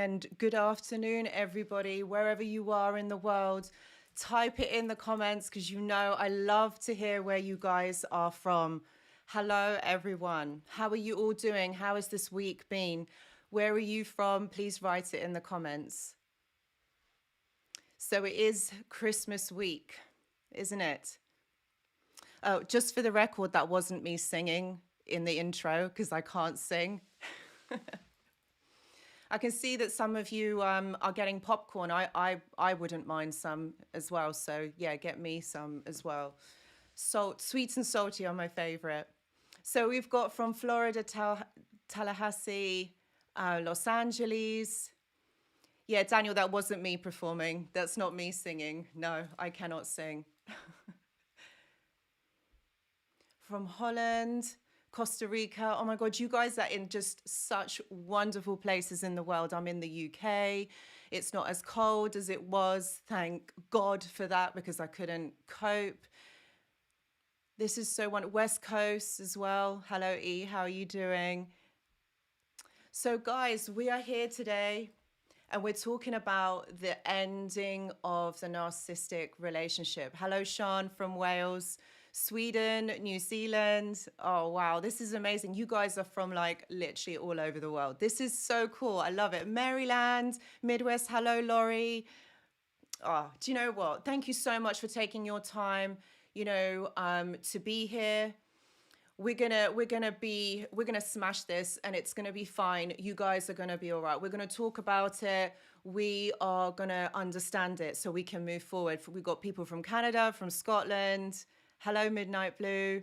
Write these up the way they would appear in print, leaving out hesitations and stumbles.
and good afternoon, everybody, wherever you are in the world. Type it in the comments because you know I love to hear where you guys are from. Hello, everyone. How are you all doing? How has this week been? Where are you from? Please write it in the comments. So it is Christmas week, isn't it? Oh, just for the record, that wasn't me singing in the intro because I can't sing. I can see that some of you are getting popcorn. I wouldn't mind some as well. So yeah, get me some as well. Sweet and salty are my favorite. So we've got from Florida, Tallahassee, Los Angeles. Yeah, Daniel, that wasn't me performing. That's not me singing. No, I cannot sing. From Holland, Costa Rica. Oh my God, you guys are in just such wonderful places in the world. I'm in the UK. It's not as cold as it was. Thank God for that, because I couldn't cope. This is so wonderful. West Coast as well. Hello, E. How are you doing? So, guys, we are here today and we're talking about the ending of the narcissistic relationship. Hello, Sean from Wales, Sweden, New Zealand. Oh, wow. This is amazing. You guys are from like literally all over the world. This is so cool. I love it. Maryland, Midwest. Hello, Laurie. Oh, do you know what? Thank you so much for taking your time, to be here. We're gonna smash this and it's gonna be fine. You guys are gonna be all right. We're gonna talk about it. We are gonna understand it so we can move forward. We've got people from Canada, from Scotland. Hello, Midnight Blue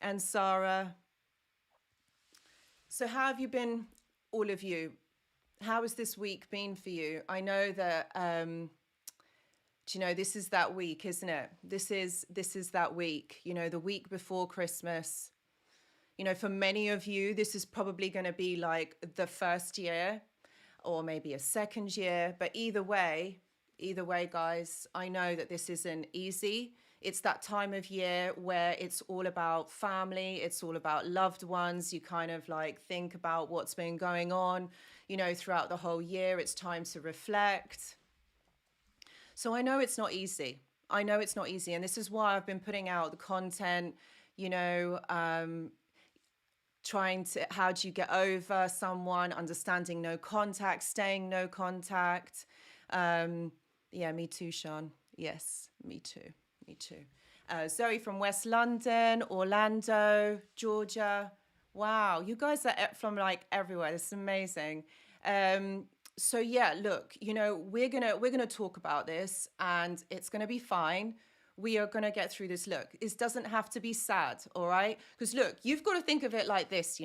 and Sarah. So how have you been, all of you? How has this week been for you? I know that this is that week, isn't it? This is that week, the week before Christmas. For many of you, this is probably going to be like the first year or maybe a second year. But either way, guys, I know that this isn't easy. It's that time of year where it's all about family. It's all about loved ones. You kind of like think about what's been going on, throughout the whole year. It's time to reflect. So I know it's not easy. And this is why I've been putting out the content, how do you get over someone, understanding no contact, staying no contact. Yeah, me too, Sean. Yes, me too. Zoe from West London, Orlando, Georgia. Wow, you guys are from like everywhere. This is amazing. So yeah, look, we're gonna talk about this and it's gonna be fine. We are gonna get through this. Look, it doesn't have to be sad, all right? Because look, you've got to think of it like this,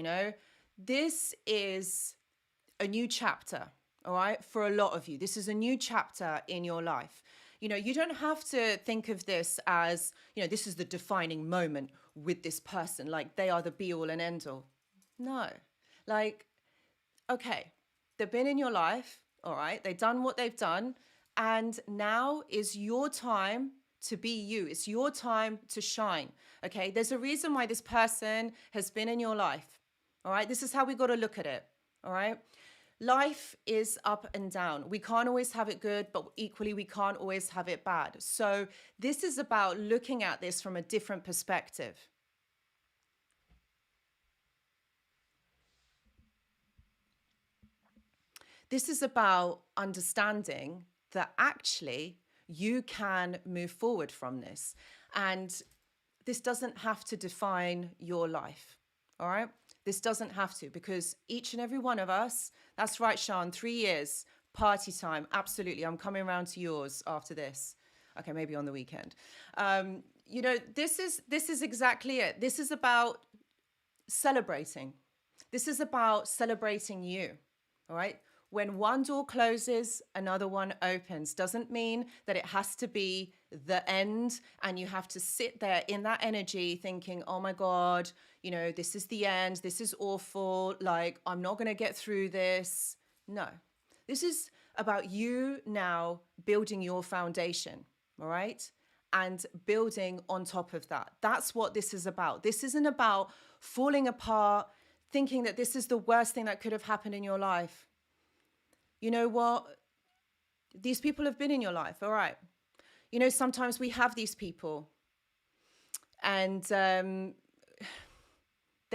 this is a new chapter, all right? For a lot of you, this is a new chapter in your life. You don't have to think of this as, this is the defining moment with this person, like they are the be all and end all. No, like, okay. They've been in your life, all right? They've done what they've done. And now is your time to be you. It's your time to shine, okay? There's a reason why this person has been in your life, all right? This is how we got to look at it, all right? Life is up and down. We can't always have it good, but equally we can't always have it bad. So this is about looking at this from a different perspective. This is about understanding that actually you can move forward from this. And this doesn't have to define your life, all right? This doesn't have to, because each and every one of us, that's right, Sean, 3 years, party time, absolutely. I'm coming around to yours after this. Okay, maybe on the weekend. This is exactly it. This is about celebrating. This is about celebrating you, all right? When one door closes, another one opens. Doesn't mean that it has to be the end and you have to sit there in that energy thinking, oh my God, this is the end. This is awful. Like, I'm not going to get through this. No, this is about you now building your foundation, all right? And building on top of that. That's what this is about. This isn't about falling apart, thinking that this is the worst thing that could have happened in your life. You know what? These people have been in your life, all right? Sometimes we have these people and they're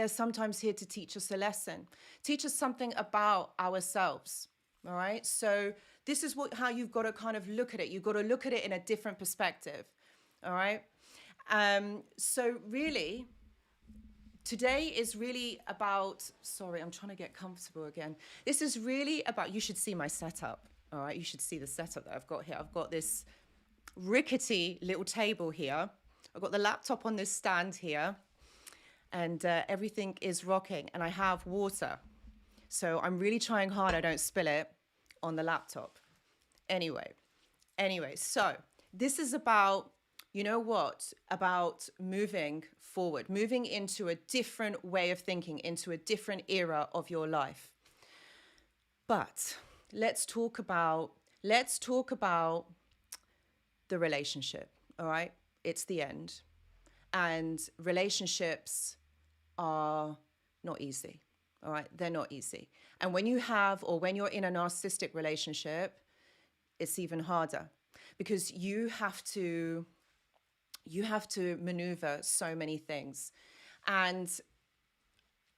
sometimes here to teach us a lesson, teach us something about ourselves, all right? So this is how you've got to kind of look at it. You've got to look at it in a different perspective, all right? So really, today is really about, sorry, I'm trying to get comfortable again. This is really about, you should see my setup, all right? You should see the setup that I've got here. I've got this rickety little table here. I've got the laptop on this stand here. and everything is rocking, and I have water. So I'm really trying hard I don't spill it on the laptop. Anyway, so this is about, you know what, about moving forward, moving into a different way of thinking, into a different era of your life. But let's talk about the relationship, all right? It's the end. And relationships are not easy, all right? They're not easy. And when you have, or when you're in a narcissistic relationship, it's even harder because you have to maneuver so many things. And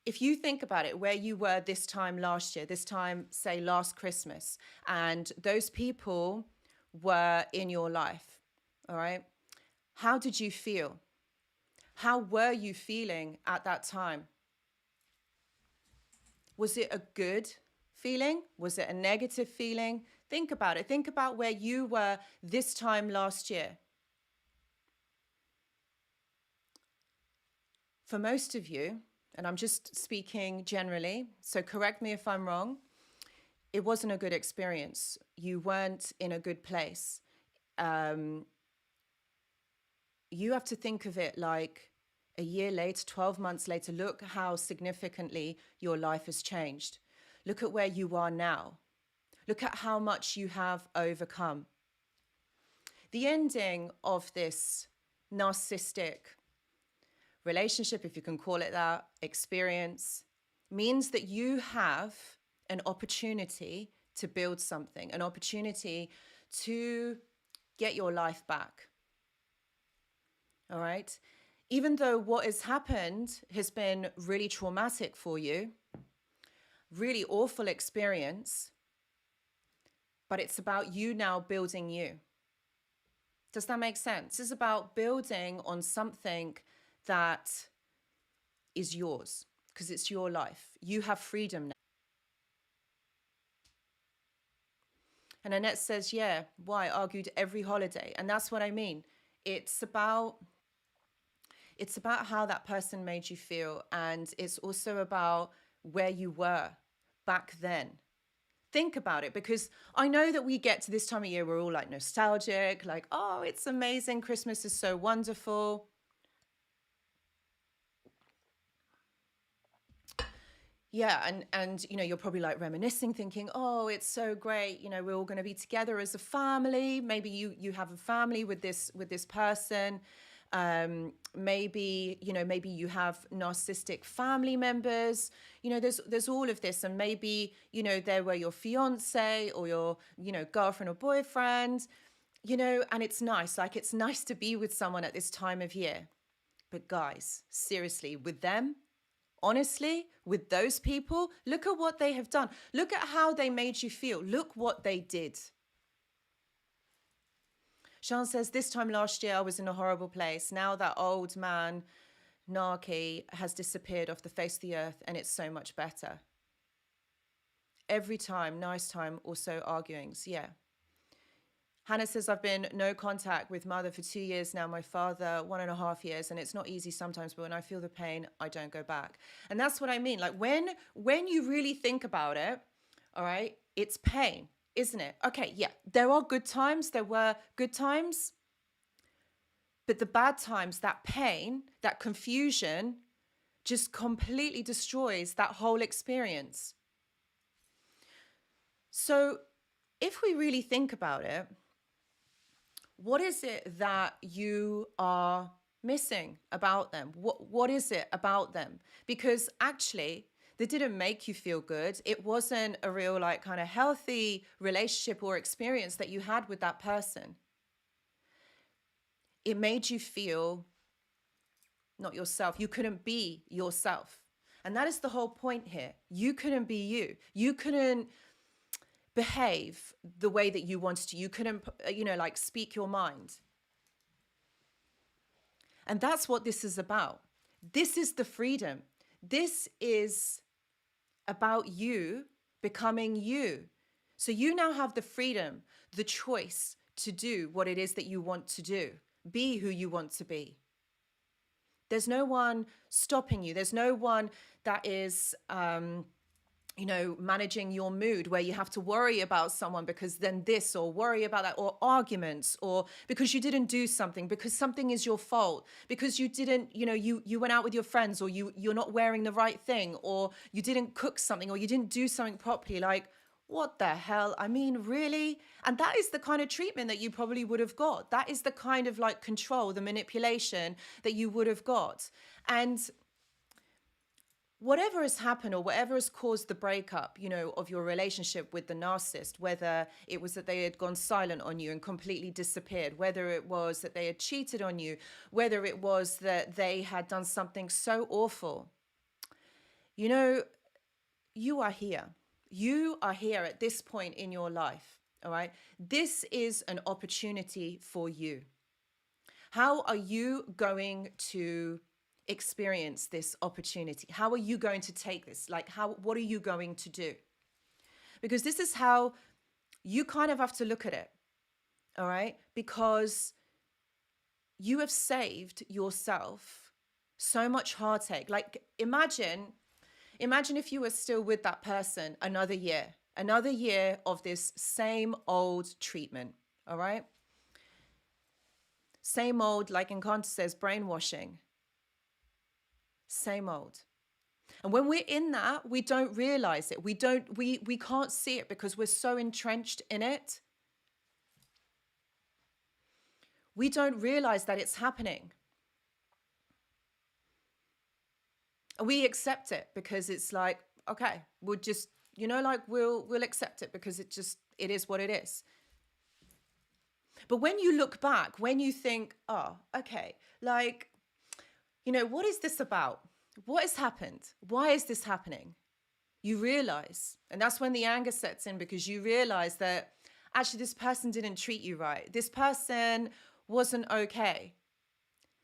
if you think about it, where you were this time last year, this time, say last Christmas, and those people were in your life, all right? How did you feel? How were you feeling at that time? Was it a good feeling? Was it a negative feeling? Think about it. Think about where you were this time last year. For most of you, and I'm just speaking generally, so correct me if I'm wrong, it wasn't a good experience. You weren't in a good place. You have to think of it like a year later, 12 months later. Look how significantly your life has changed. Look at where you are now. Look at how much you have overcome. The ending of this narcissistic relationship, if you can call it that, experience, means that you have an opportunity to build something, an opportunity to get your life back. All right? Even though what has happened has been really traumatic for you, really awful experience, but it's about you now building you. Does that make sense? This is about building on something that is yours, because it's your life. You have freedom now. And Annette says, yeah, why? Argued every holiday. And that's what I mean. It's about how that person made you feel. And it's also about where you were back then. Think about it, because I know that we get to this time of year, we're all like nostalgic, like, oh, it's amazing. Christmas is so wonderful. Yeah, and you know, you're probably like reminiscing, thinking, oh, it's so great. You know, we're all going to be together as a family. Maybe you have a family with this person. Maybe you have narcissistic family members. You know, there's all of this, and maybe, you know, they were your fiance or your, you know, girlfriend or boyfriend. You know, and it's nice. Like, it's nice to be with someone at this time of year. But guys, seriously, with them, honestly, with those people, look at what they have done. Look at how they made you feel. Look what they did. Sean says, this time last year, I was in a horrible place. Now that old man, Narky, has disappeared off the face of the earth, and it's so much better. Every time, nice time, also arguings. Yeah. Hannah says, I've been no contact with mother for 2 years now, my father 1.5 years, and it's not easy sometimes, but when I feel the pain, I don't go back. And that's what I mean. Like, when you really think about it, all right, it's pain, isn't it? Okay, yeah, there are good times, there were good times, but the bad times, that pain, that confusion, just completely destroys that whole experience. So if we really think about it, what is it that you are missing about them? What is it about them? Because actually, they didn't make you feel good. It wasn't a real, like, kind of healthy relationship or experience that you had with that person. It made you feel not yourself. You couldn't be yourself. And that is the whole point here. You couldn't be you. You couldn't behave the way that you wanted to. You couldn't, you know, like, speak your mind. And that's what this is about. This is the freedom. This is about you becoming you. So you now have the freedom, the choice to do what it is that you want to do. Be who you want to be. There's no one stopping you. There's no one that is, managing your mood, where you have to worry about someone because then this, or worry about that, or arguments, or because you didn't do something, because something is your fault, because you didn't, you went out with your friends, or you're not wearing the right thing, or you didn't cook something, or you didn't do something properly. Like, what the hell? I mean, really? And that is the kind of treatment that you probably would have got. That is the kind of like control, the manipulation that you would have got. And whatever has happened, or whatever has caused the breakup, of your relationship with the narcissist, whether it was that they had gone silent on you and completely disappeared, whether it was that they had cheated on you, whether it was that they had done something so awful, you are here. You are here at this point in your life, all right? This is an opportunity for you. How are you going to experience this opportunity? How are you going to take this? Like, what are you going to do? Because this is how you kind of have to look at it, all right? Because you have saved yourself so much heartache. Like, imagine if you were still with that person another year of this same old treatment, all right? Same old, like Encanto says, brainwashing. Same old. And when we're in that, we don't realize it. We can't see it because we're so entrenched in it. We don't realize that it's happening. And we accept it because it's like, okay, we'll just, we'll accept it because it is what it is. But when you look back, when you think, oh, okay, like, what is this about? What has happened? Why is this happening? You realize, and that's when the anger sets in, because you realize that actually this person didn't treat you right. This person wasn't okay.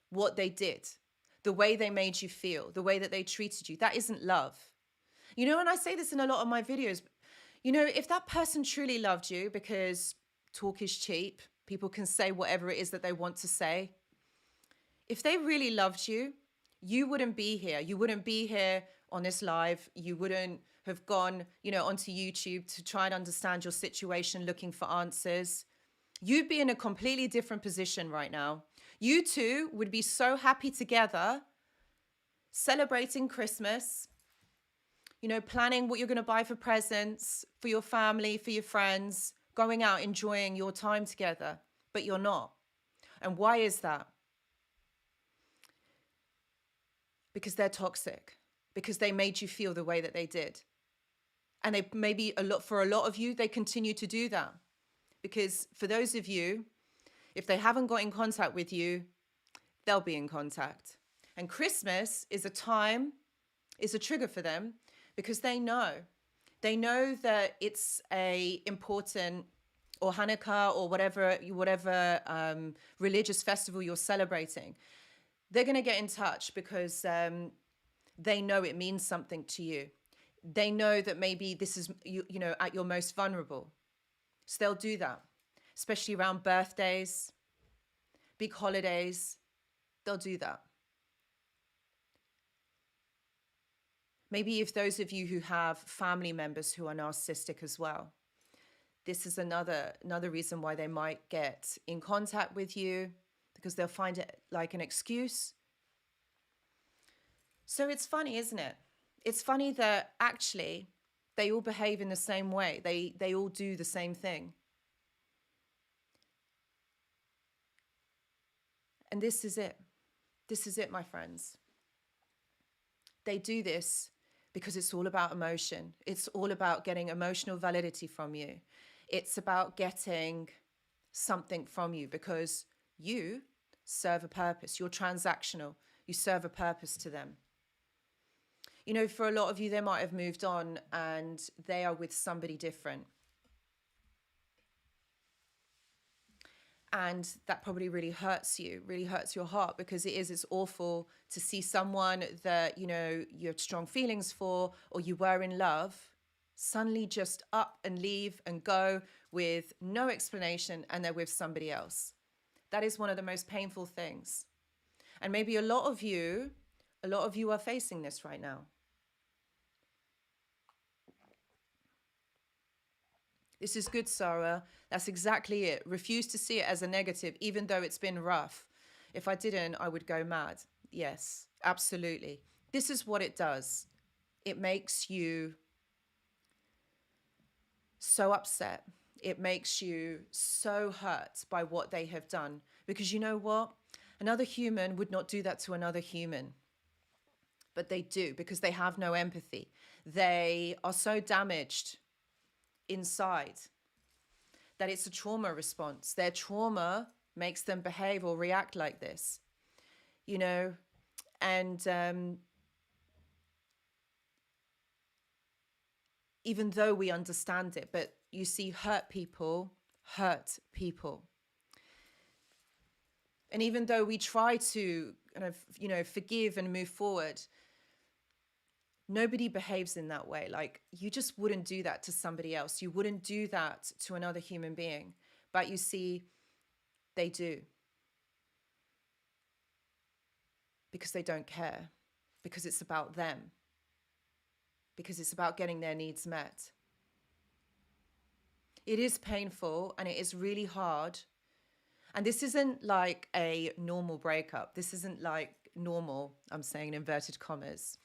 What they did, the way they made you feel, the way that they treated you, that isn't love. And I say this in a lot of my videos, if that person truly loved you, because talk is cheap, people can say whatever it is that they want to say. If they really loved you, you wouldn't be here. You wouldn't be here on this live. You wouldn't have gone, onto YouTube to try and understand your situation, looking for answers. You'd be in a completely different position right now. You two would be so happy together, celebrating Christmas, planning what you're going to buy for presents, for your family, for your friends, going out, enjoying your time together, but you're not. And why is that? Because they're toxic, because they made you feel the way that they did. And they maybe for a lot of you, they continue to do that. Because for those of you, if they haven't got in contact with you, they'll be in contact. And Christmas is a trigger for them, because they know that it's a important, or Hanukkah, or whatever religious festival you're celebrating. They're going to get in touch because they know it means something to you. They know that maybe this is, at your most vulnerable. So they'll do that, especially around birthdays, big holidays. They'll do that. Maybe if those of you who have family members who are narcissistic as well, this is another reason why they might get in contact with you, because they'll find it like an excuse. So it's funny, isn't it? It's funny that actually they all behave in the same way. They all do the same thing. And this is it. This is it, my friends. They do this because it's all about emotion. It's all about getting emotional validity from you. It's about getting something from you, because you serve a purpose. You're transactional. You serve a purpose to them. For a lot of you, they might have moved on and they are with somebody different. And that probably really hurts you, really hurts your heart, because it's awful to see someone that, you had strong feelings for, or you were in love, suddenly just up and leave and go with no explanation, and they're with somebody else. That is one of the most painful things. And maybe a lot of you are facing this right now. This is good, Sarah. That's exactly it. Refuse to see it as a negative, even though it's been rough. If I didn't, I would go mad. Yes, absolutely. This is what it does. It makes you so upset. It makes you so hurt by what they have done. Because you know what? Another human would not do that to another human. But they do, because they have no empathy. They are so damaged inside that it's a trauma response. Their trauma makes them behave or react like this, you know, and even though we understand it, but you see, hurt people. And even though we try to kind of, you know, forgive and move forward, nobody behaves in that way. Like, you just wouldn't do that to somebody else. You wouldn't do that to another human being. But you see, they do. Because they don't care. Because it's about them. Because it's about getting their needs met. It is painful and it is really hard. And this isn't like a normal breakup. This isn't like normal, I'm saying in inverted commas.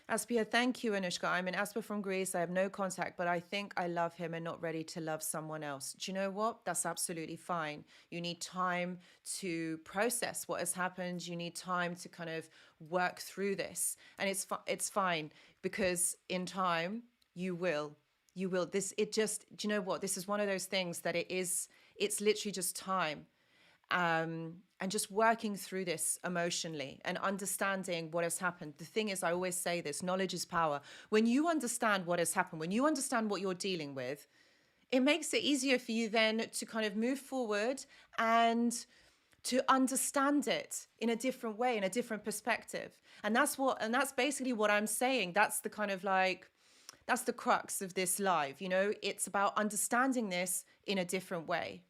Aspia, thank you, Anushka. I'm in Aspia from Greece. I have no contact, but I think I love him and not ready to love someone else. Do you know what? That's absolutely fine. You need time to process what has happened. You need time to kind of work through this. And it's fine, because in time, you will. Do you know what? This is one of those things that it's literally just time. And just working through this emotionally and understanding what has happened. The thing is, I always say this, knowledge is power. When you understand what has happened, when you understand what you're dealing with, it makes it easier for you then to kind of move forward and to understand it in a different way, in a different perspective. And that's basically what I'm saying. That's the kind of like, that's the crux of this live, you know, it's about understanding this in a different way.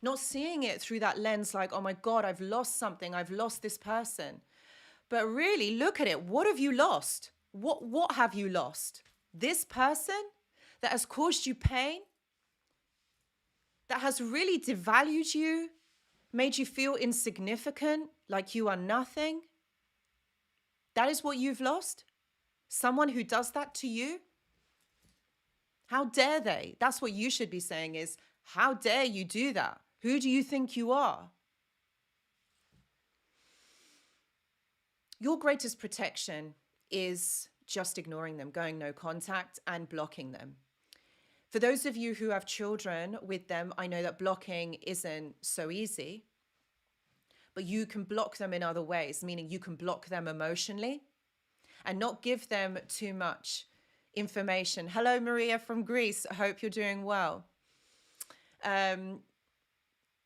Not seeing it through that lens like, oh my God, I've lost something. I've lost this person. But really look at it. What have you lost? What have you lost? This person that has caused you pain, that has really devalued you, made you feel insignificant, like you are nothing. That is what you've lost? Someone who does that to you? How dare they? That's what you should be saying is, how dare you do that? Who do you think you are? Your greatest protection is just ignoring them, going no contact and blocking them. For those of you who have children with them, I know that blocking isn't so easy, but you can block them in other ways, meaning you can block them emotionally and not give them too much information. Hello, Maria from Greece. I hope you're doing well.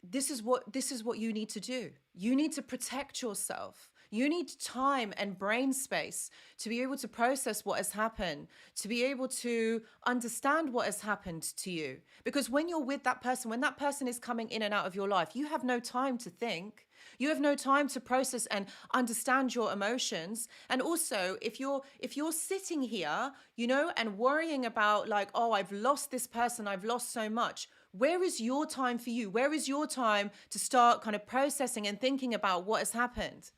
This is what you need to do. You need to protect yourself. You need time and brain space to be able to process what has happened, to be able to understand what has happened to you. Because when you're with that person, when that person is coming in and out of your life, you have no time to think. You have no time to process and understand your emotions. And also, if you're sitting here, you know, and worrying about like, oh, I've lost this person, I've lost so much. Where is your time for you? Where is your time to start kind of processing and thinking about what has happened?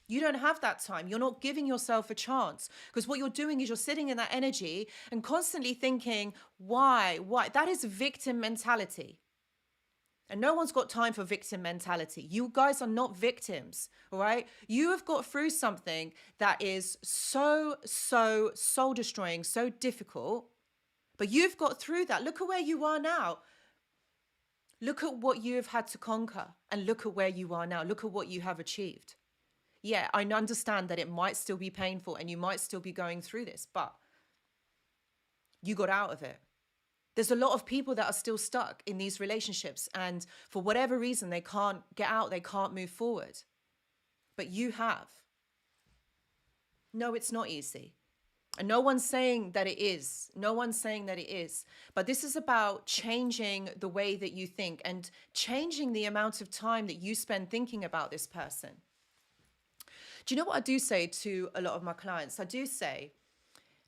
You don't have that time. You're not giving yourself a chance, because what you're doing is you're sitting in that energy and constantly thinking, why? That is victim mentality. And no one's got time for victim mentality. You guys are not victims, all right? You have got through something that is so soul destroying, so difficult, but you've got through that. Look at where you are now. Look at what you have had to conquer and look at where you are now. Look at what you have achieved. Yeah, I understand that it might still be painful and you might still be going through this, but you got out of it. There's a lot of people that are still stuck in these relationships and for whatever reason, they can't get out, they can't move forward. But you have. No, it's not easy. And no one's saying that it is. No one's saying that it is. But this is about changing the way that you think and changing the amount of time that you spend thinking about this person. Do you know what I do say to a lot of my clients? I do say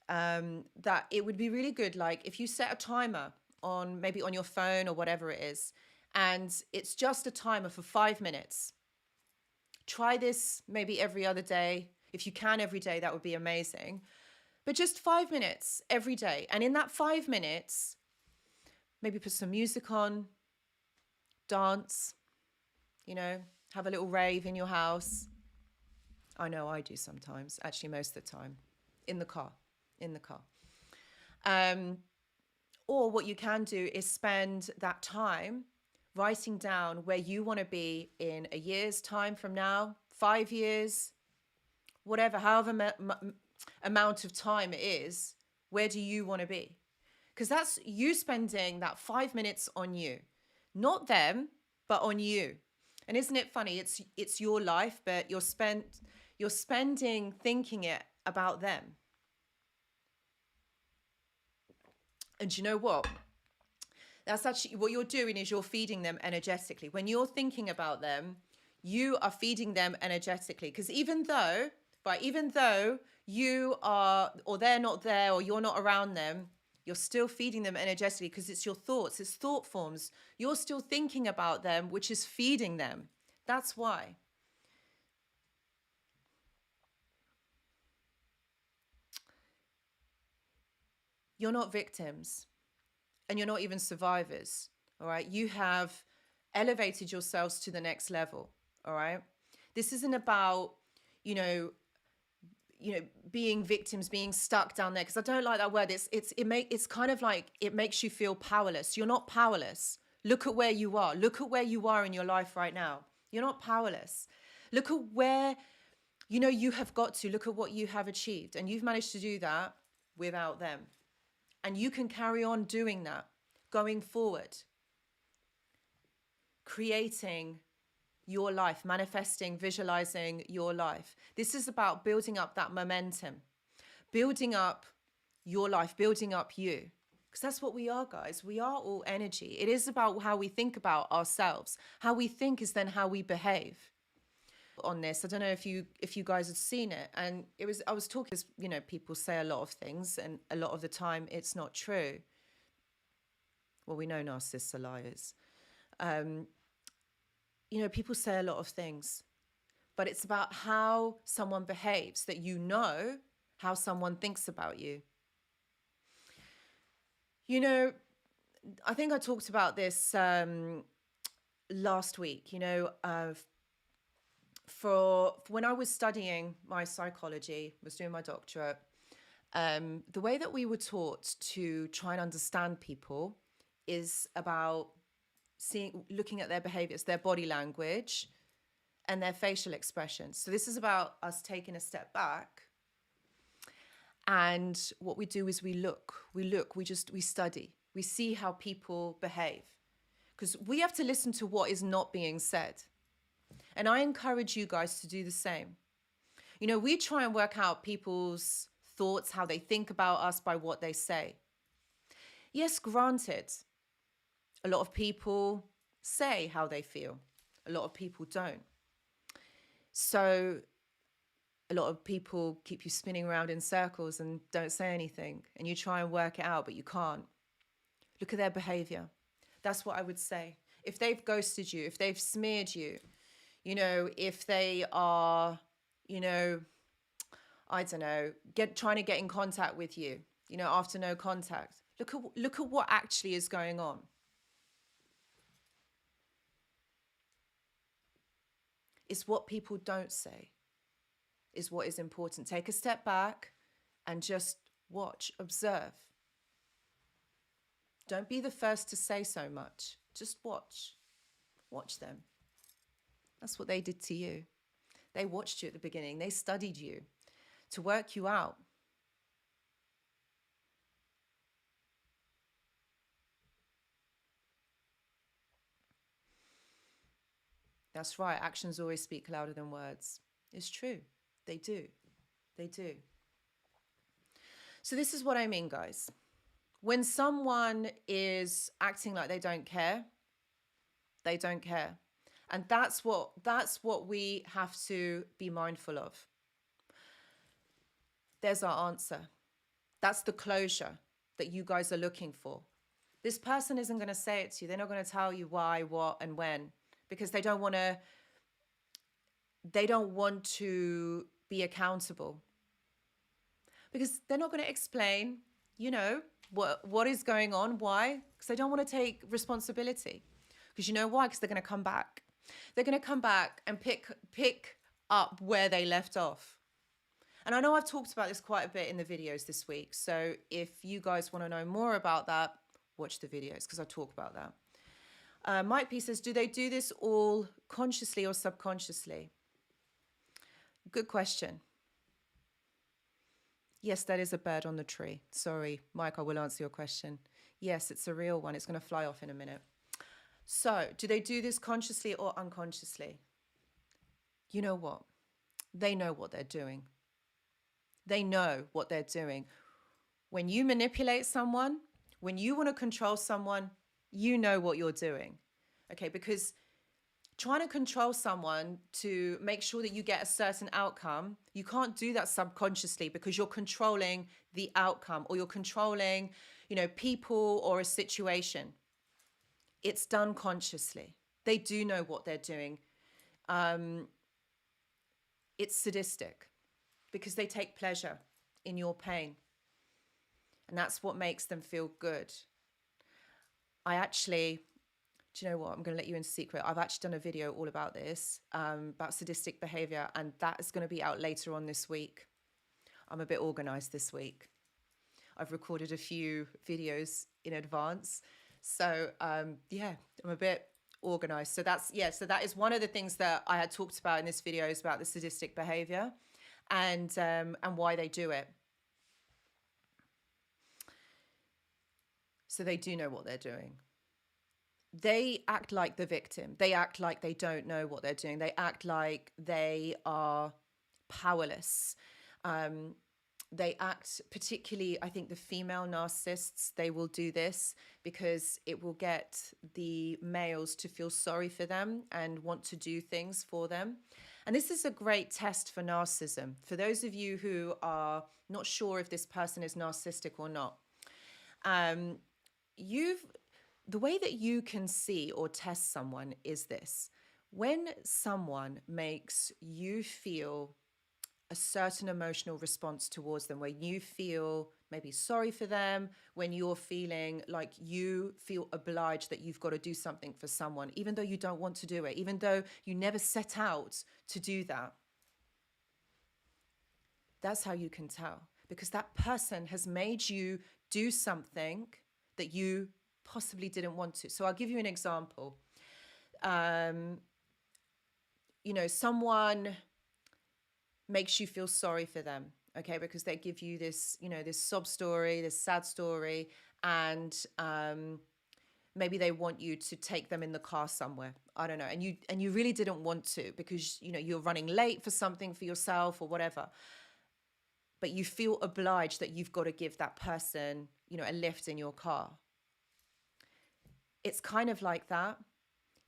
that it would be really good, like if you set a timer on maybe on your phone or whatever it is, and it's just a timer for 5 minutes. Try this maybe every other day. If you can every day, that would be amazing. But just 5 minutes every day. And in that 5 minutes, maybe put some music on, dance, have a little rave in your house. I know I do sometimes, actually most of the time, in the car. Or what you can do is spend that time writing down where you want to be in a year's time from now, 5 years, whatever, however amount of time it is, where do you want to be? Because that's you spending that 5 minutes on you, not them, but on you. And isn't it funny? It's your life, but you're spending thinking it about them. And you know what? That's actually what you're doing, is you're feeding them energetically. When you're thinking about them, you are feeding them energetically. Because even though you are, or they're not there, or you're not around them, you're still feeding them energetically, because it's your thoughts, it's thought forms. You're still thinking about them, which is feeding them. That's why. You're not victims, and you're not even survivors, all right? You have elevated yourselves to the next level, all right? This isn't about, being victims, being stuck down there, because I don't like that word. It's kind of like it makes you feel powerless. You're not powerless. Look at where you are. Look at where you are in your life right now. You're not powerless. Look at where, you have got to. Look at what you have achieved, and you've managed to do that without them. And you can carry on doing that, going forward, creating your life, manifesting, visualizing your life. This is about building up that momentum, building up your life, building up you. Because that's what we are, guys. We are all energy. It is about how we think about ourselves. How we think is then how we behave. On this, I don't know if you guys have seen it, and I was talking, people say a lot of things, and a lot of the time it's not true. Well, we know narcissists are liars. People say a lot of things, but it's about how someone behaves that how someone thinks about you. I think I talked about this last week, for when I was studying my psychology, was doing my doctorate, the way that we were taught to try and understand people is about looking at their behaviors, their body language, and their facial expressions. So this is about us taking a step back. And what we do is we study, we see how people behave, because we have to listen to what is not being said. And I encourage you guys to do the same. We try and work out people's thoughts, how they think about us, by what they say. Yes, granted, a lot of people say how they feel. A lot of people don't. So a lot of people keep you spinning around in circles and don't say anything. And you try and work it out, but you can't. Look at their behavior. That's what I would say. If they've ghosted you, if they've smeared you, if they are, I don't know, trying to get in contact with you, after no contact. Look at what actually is going on. It's what people don't say is what is important. Take a step back and just watch, observe. Don't be the first to say so much. Just watch. Watch them. That's what they did to you. They watched you at the beginning. They studied you to work you out. That's right. Actions always speak louder than words. It's true. They do. They do. So this is what I mean, guys. When someone is acting like they don't care, they don't care. And that's what we have to be mindful of. There's our answer. That's the closure that you guys are looking for. This person isn't going to say it to you. They're not going to tell you why, what, and when, because they don't want to be accountable. Because they're not going to explain, what is going on, why? Because they don't want to take responsibility. Because you know why? Because they're going to come back. They're going to come back and pick up where they left off. And I know I've talked about this quite a bit in the videos this week. So if you guys want to know more about that, watch the videos because I talk about that. Mike P says, do they do this all consciously or subconsciously? Good question. Yes, that is a bird on the tree. Sorry, Mike, I will answer your question. Yes, it's a real one. It's going to fly off in a minute. So do they do this consciously or unconsciously? You know what? They know what they're doing. They know what they're doing. When you manipulate someone, when you want to control someone, you know what you're doing. Okay, because trying to control someone to make sure that you get a certain outcome, you can't do that subconsciously because you're controlling the outcome or you're controlling, people or a situation. It's done consciously. They do know what they're doing. It's sadistic because they take pleasure in your pain. And that's what makes them feel good. Do you know what? I'm going to let you in secret. I've actually done a video all about this, about sadistic behavior, and that is going to be out later on this week. I'm a bit organized this week. I've recorded a few videos in advance. So, I'm a bit organized. So that is one of the things that I had talked about in this video is about the sadistic behavior and why they do it. So they do know what they're doing. They act like the victim. They act like they don't know what they're doing. They act like they are powerless. They act, particularly, I think the female narcissists, they will do this because it will get the males to feel sorry for them and want to do things for them. And this is a great test for narcissism. For those of you who are not sure if this person is narcissistic or not, the way that you can see or test someone is this. When someone makes you feel a certain emotional response towards them, where you feel maybe sorry for them, when you're feeling like you feel obliged that you've got to do something for someone, even though you don't want to do it, even though you never set out to do that. That's how you can tell, because that person has made you do something that you possibly didn't want to. So I'll give you an example. Someone makes you feel sorry for them, okay, because they give you this, this sob story, this sad story, and maybe they want you to take them in the car somewhere. I don't know, and you really didn't want to because you're running late for something for yourself or whatever, but you feel obliged that you've got to give that person, a lift in your car. It's kind of like that.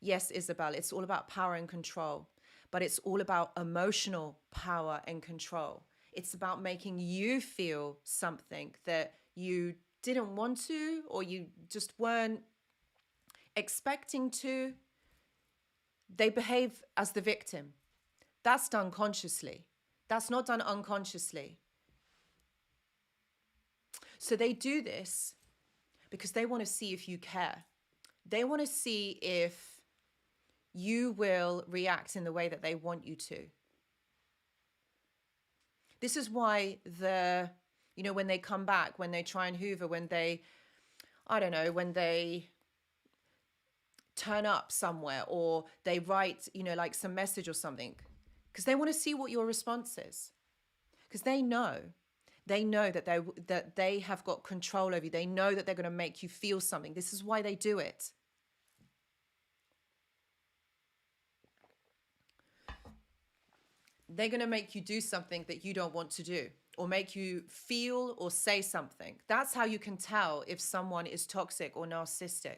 Yes, Isabel, it's all about power and control, but it's all about emotional power and control. It's about making you feel something that you didn't want to, or you just weren't expecting to. They behave as the victim. That's done consciously. That's not done unconsciously. So they do this because they want to see if you care. They want to see if you will react in the way that they want you to. This is why when they come back, when they try and hoover, when they turn up somewhere or they write, like some message or something, because they want to see what your response is. Because they know that they have got control over you. They know that they're going to make you feel something. This is why they do it. They're going to make you do something that you don't want to do, or make you feel or say something. That's how you can tell if someone is toxic or narcissistic.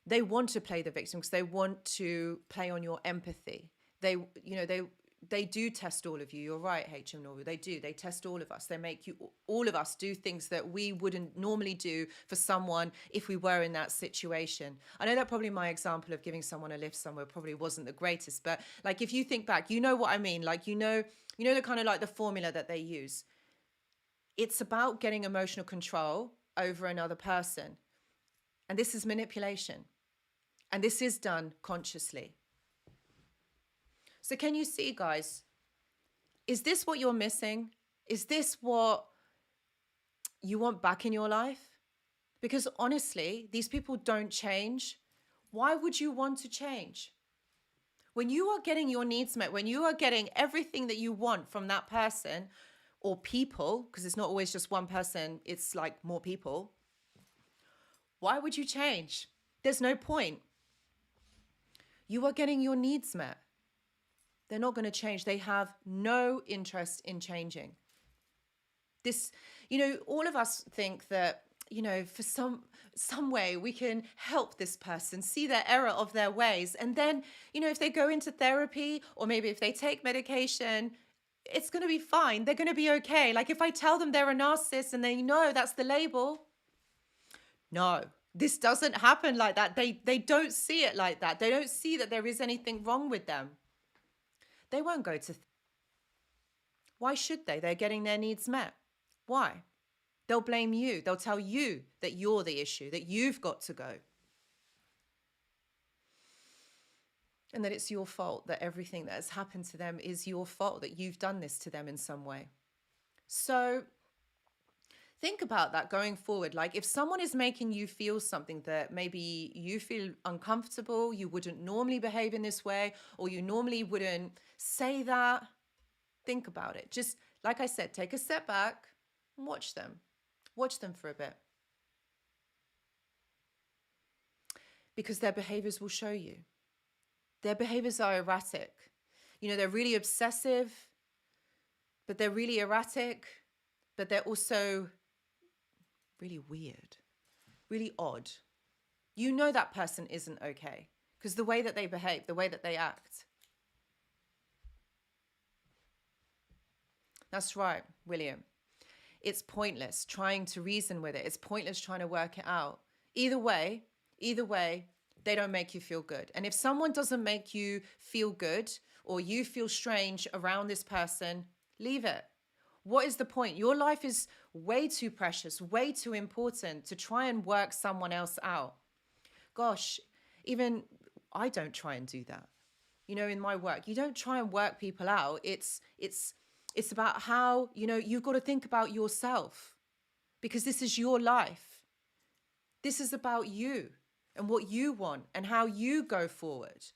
They want to play the victim because they want to play on your empathy. They, you know, they do test all of you. You're right, HM Norwood. They do. They test all of us. They make all of us do things that we wouldn't normally do for someone if we were in that situation. I know that probably my example of giving someone a lift somewhere probably wasn't the greatest, but like if you think back, you know what I mean. Like you know the kind of like the formula that they use. It's about getting emotional control over another person, and this is manipulation, and this is done consciously. So can you see, guys, is this what you're missing? Is this what you want back in your life? Because honestly, these people don't change. Why would you want to change? When you are getting your needs met, when you are getting everything that you want from that person or people, because it's not always just one person, it's like more people, why would you change? There's no point. You are getting your needs met. They're not going to change. They have no interest in changing. This, you know, all of us think that, you know, for some way we can help this person see their error of their ways. And then, you know, if they go into therapy or maybe if they take medication, it's going to be fine. They're going to be okay. Like if I tell them they're a narcissist and they know that's the label. No, this doesn't happen like that. They don't see it like that. They don't see that there is anything wrong with them. They won't go to. Why should they? They're getting their needs met. Why? They'll blame you. They'll tell you that you're the issue, that you've got to go. And that it's your fault, that everything that has happened to them is your fault, that you've done this to them in some way. So think about that going forward. Like if someone is making you feel something that maybe you feel uncomfortable, you wouldn't normally behave in this way, or you normally wouldn't say that, think about it. Just like I said, take a step back and watch them. Watch them for a bit. Because their behaviors will show you. Their behaviors are erratic. You know, they're really obsessive, but they're really erratic, but they're also really weird, really odd. You know that person isn't okay because the way that they behave, the way that they act. That's right, William. It's pointless trying to reason with it. It's pointless trying to work it out. Either way, they don't make you feel good. And if someone doesn't make you feel good or you feel strange around this person, leave it. What is the point? Your life is way too precious, way too important to try and work someone else out. Gosh, even I don't try and do that. You know, in my work, you don't try and work people out. It's about how, you know, you've got to think about yourself because this is your life. This is about you and what you want and how you go forward.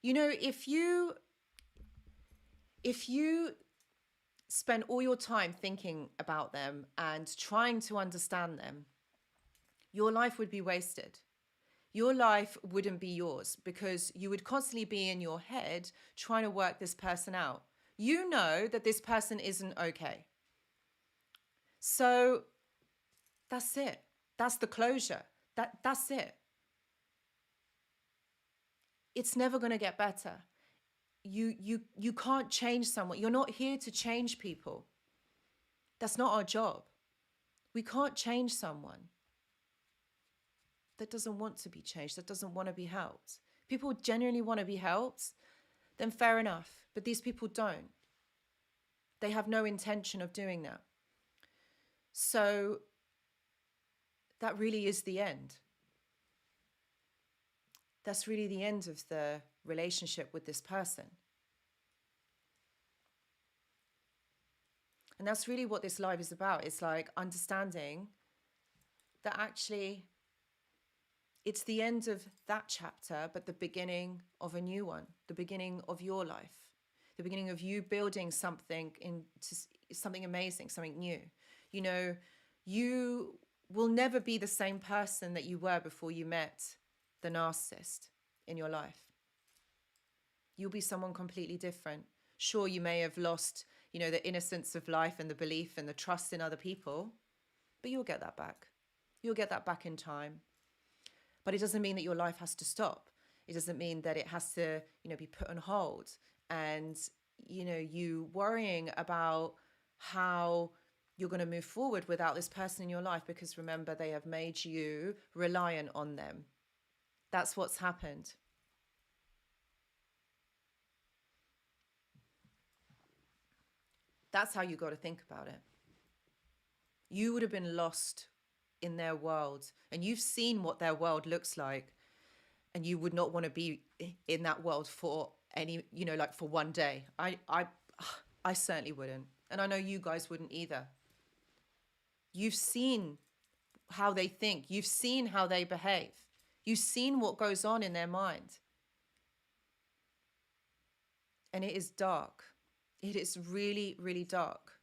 You know, if you spend all your time thinking about them and trying to understand them, your life would be wasted. Your life wouldn't be yours because you would constantly be in your head trying to work this person out. You know that this person isn't okay. So that's it. That's the closure. That's it. It's never going to get better. You can't change someone. You're not here to change people. That's not our job. We can't change someone that doesn't want to be changed, that doesn't want to be helped. People genuinely want to be helped, then fair enough. But these people don't. They have no intention of doing that. So that really is the end. That's really the end of the relationship with this person. And that's really what this live is about. It's like understanding that actually it's the end of that chapter, but the beginning of a new one, the beginning of your life, the beginning of you building something into something amazing, something new. You know, you will never be the same person that you were before you met the narcissist in your life. You'll be someone completely different. Sure, you may have lost, the innocence of life and the belief and the trust in other people, but you'll get that back. You'll get that back in time. But it doesn't mean that your life has to stop. It doesn't mean that it has to, be put on hold. And, you worrying about how you're going to move forward without this person in your life, because remember, they have made you reliant on them. That's what's happened. That's how you got to think about it. You would have been lost in their world, and you've seen what their world looks like, and you would not want to be in that world for any, like for one day. I certainly wouldn't. And I know you guys wouldn't either. You've seen how they think. You've seen how they behave. You've seen what goes on in their mind. And it is dark. It is really, really dark.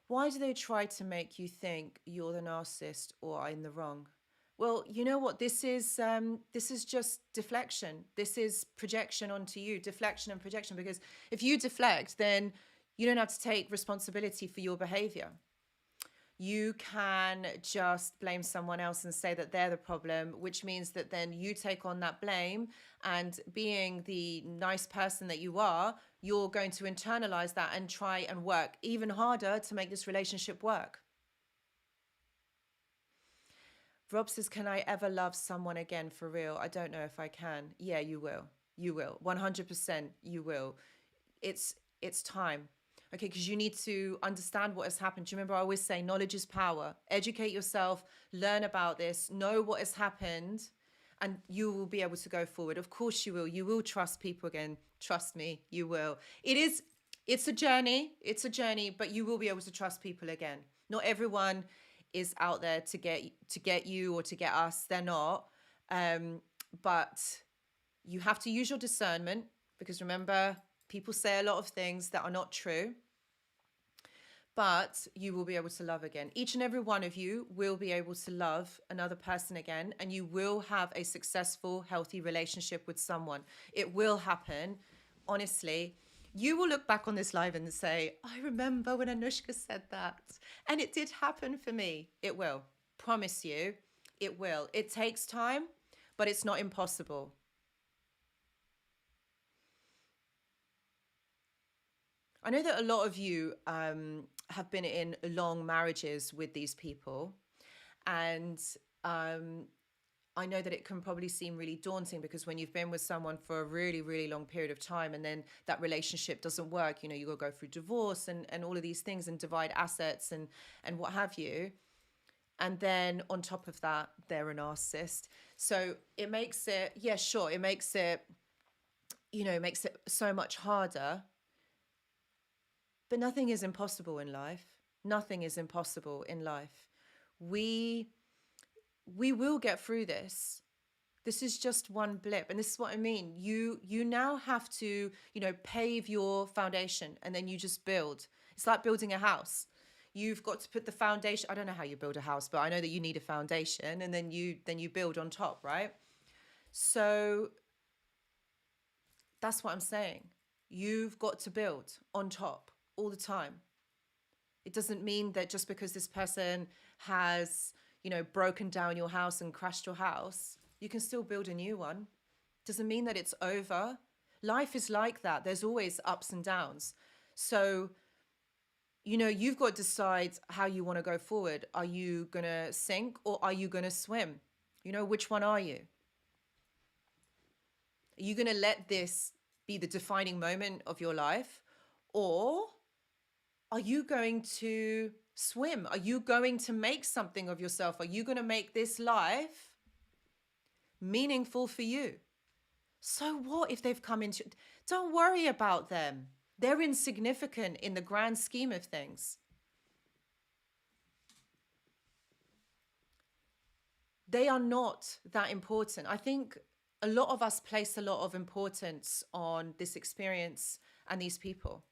Why do they try to make you think you're the narcissist or are in the wrong? Well, you know what? This is just deflection. This is projection onto you, deflection and projection. Because if you deflect, then you don't have to take responsibility for your behavior. You can just blame someone else and say that they're the problem, which means that then you take on that blame, and being the nice person that you are, you're going to internalize that and try and work even harder to make this relationship work. Rob says, can I ever love someone again for real? I don't know if I can. Yeah, you will. You will. 100% you will. It's time. Okay, because you need to understand what has happened. Do you remember I always say knowledge is power? Educate yourself, learn about this, know what has happened, and you will be able to go forward. Of course you will. You will trust people again. Trust me, you will. It's a journey. It's a journey, but you will be able to trust people again. Not everyone is out there to get you or to get us. They're not. But you have to use your discernment, because remember, people say a lot of things that are not true, but you will be able to love again. Each and every one of you will be able to love another person again, and you will have a successful, healthy relationship with someone. It will happen. Honestly, you will look back on this live and say, I remember when Anushka said that, and it did happen for me. It will. Promise you, it will. It takes time, but it's not impossible. I know that a lot of you have been in long marriages with these people, and I know that it can probably seem really daunting, because when you've been with someone for a really, really long period of time, and then that relationship doesn't work, you got to go through divorce and all of these things, and divide assets and what have you. And then on top of that, they're a narcissist. So it makes it, yeah, sure, it makes it, it makes it so much harder. But nothing is impossible in life. Nothing is impossible in life. We will get through this. This is just one blip. And this is what I mean. You now have to, pave your foundation, and then you just build. It's like building a house. You've got to put the foundation. I don't know how you build a house, but I know that you need a foundation, and then you build on top, right? So that's what I'm saying. You've got to build on top all the time. It doesn't mean that just because this person has, broken down your house and crashed your house, you can still build a new one. Doesn't mean that it's over. Life is like that. There's always ups and downs. So, you've got to decide how you want to go forward. Are you going to sink, or are you going to swim? Which one are you? Are you going to let this be the defining moment of your life, or are you going to swim? Are you going to make something of yourself? Are you going to make this life meaningful for you? So what if they've come into... Don't worry about them. They're insignificant in the grand scheme of things. They are not that important. I think a lot of us place a lot of importance on this experience and these people.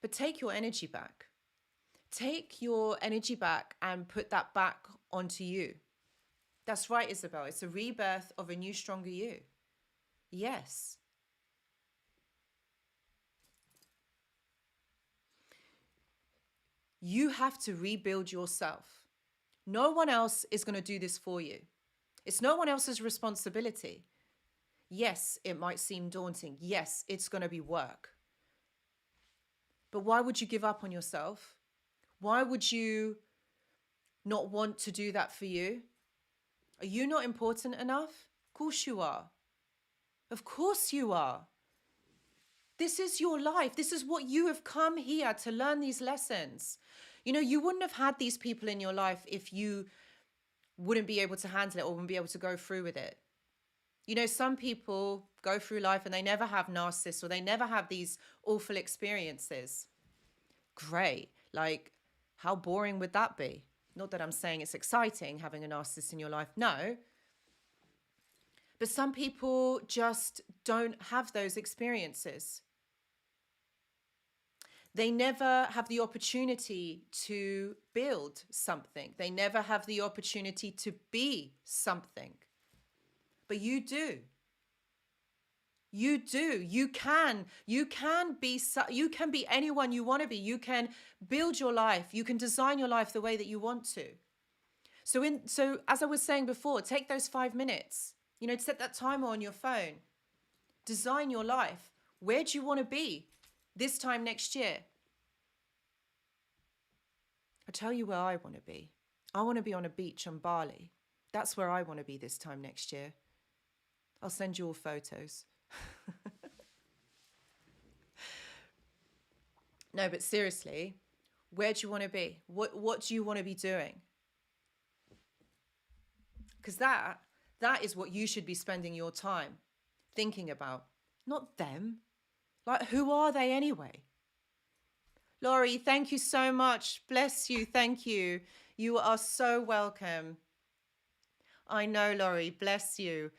But take your energy back. Take your energy back and put that back onto you. That's right, Isabel. It's a rebirth of a new, stronger you. Yes. You have to rebuild yourself. No one else is going to do this for you. It's no one else's responsibility. Yes, it might seem daunting. Yes, it's going to be work. But why would you give up on yourself? Why would you not want to do that for you? Are you not important enough? Of course you are. Of course you are. This is your life. This is what you have come here to learn, these lessons. You know, you wouldn't have had these people in your life if you wouldn't be able to handle it or wouldn't be able to go through with it. You know, some people go through life and they never have narcissists or they never have these awful experiences. Great. Like, how boring would that be? Not that I'm saying it's exciting having a narcissist in your life. No. But some people just don't have those experiences. They never have the opportunity to build something. They never have the opportunity to be something. But you do. You do. You can be anyone you want to be. You can build your life. You can design your life the way that you want to. So as I was saying before, take those 5 minutes. You know, set that timer on your phone. Design your life. Where do you want to be this time next year? I'll tell you where I want to be. I want to be on a beach on Bali. That's where I want to be this time next year. I'll send you all photos. No, but seriously, where do you want to be? What do you want to be doing? Because that is what you should be spending your time thinking about, not them. Like, who are they anyway? Laurie, thank you so much. Bless you. Thank you. You are so welcome. I know, Laurie, bless you.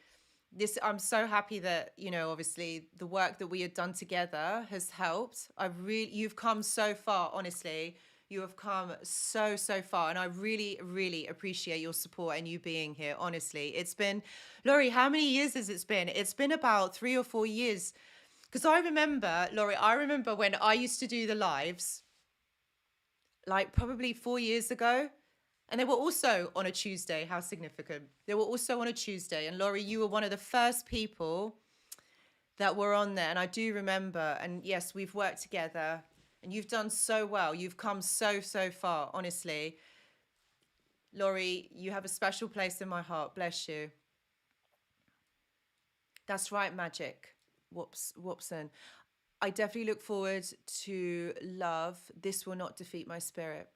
I'm so happy that, you know, obviously the work that we had done together has helped. You've come so far, honestly. You have come so far. And I really, really appreciate your support and you being here, honestly. It's been, Laurie, how many years has it been? It's been about 3 or 4 years. Because I remember, Laurie, when I used to do the lives, like probably 4 years ago. And they were also on a Tuesday. How significant. They were also on a Tuesday. And Laurie, you were one of the first people that were on there. And I do remember, and yes, we've worked together and you've done so well. You've come so far, honestly. Laurie, you have a special place in my heart. Bless you. That's right, Magic. Whoopson. I definitely look forward to love. This will not defeat my spirit.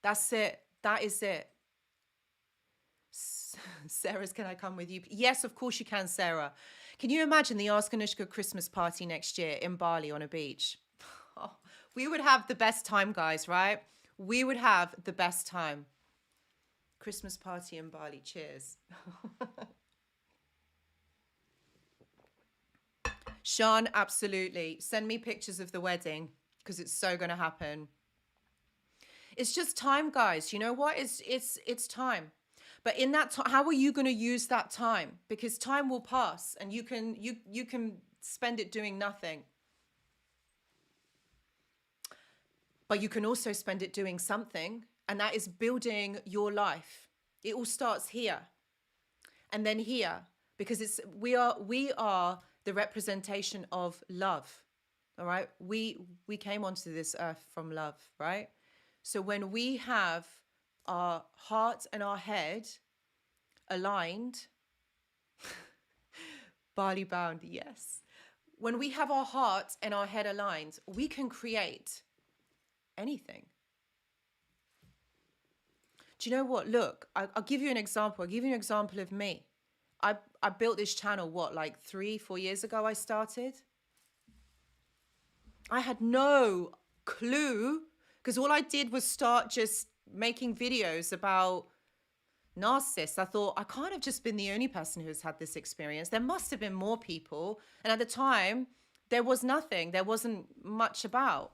That's it. That is it. Sarah's, can I come with you? Yes, of course you can, Sarah. Can you imagine the Ask Anushka Christmas party next year in Bali on a beach? Oh, we would have the best time, guys, right? We would have the best time. Christmas party in Bali. Cheers. Sean, absolutely. Send me pictures of the wedding because it's so going to happen. It's just time, guys. You know what? It's time. But in that time, how are you going to use that time? Because time will pass and you can spend it doing nothing. But you can also spend it doing something, and that is building your life. It all starts here and then here, because we are the representation of love. All right? We came onto this earth from love, right? So when we have our heart and our head aligned, Bali bound, yes. When we have our heart and our head aligned, we can create anything. Do you know what? Look, I'll give you an example. I'll give you an example of me. I built this channel, like 3-4 years ago I started. I had no clue, because all I did was start just making videos about narcissists. I thought, I can't have just been the only person who's had this experience. There must have been more people. And at the time, there was nothing. There wasn't much about.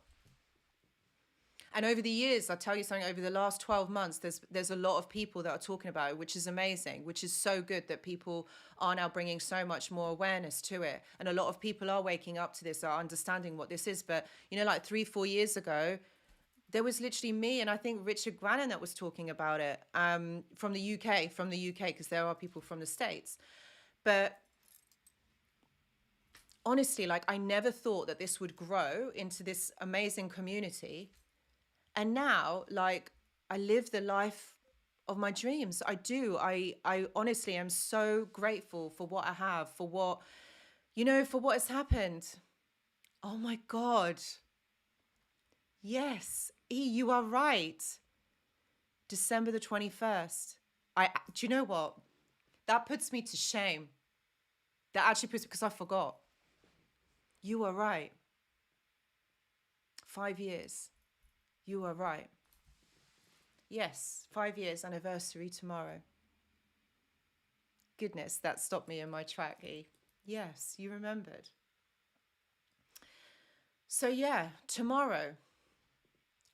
And over the years, I'll tell you something, over the last 12 months, there's a lot of people that are talking about it, which is amazing, which is so good that people are now bringing so much more awareness to it. And a lot of people are waking up to this, are understanding what this is. But, you know, like 3-4 years ago, There was literally me and I think Richard Grannon that was talking about it, from the UK, because there are people from the States. But honestly, like, I never thought that this would grow into this amazing community. And now, like, I live the life of my dreams. I do. I honestly am so grateful for what I have, for what, for what has happened. Oh my God. Yes, E, you are right. December the 21st. Do you know what? That puts me to shame. That actually puts me, because I forgot. You are right. 5 years. You are right. Yes, 5 years anniversary tomorrow. Goodness, that stopped me in my track, E. Yes, you remembered. So yeah, tomorrow.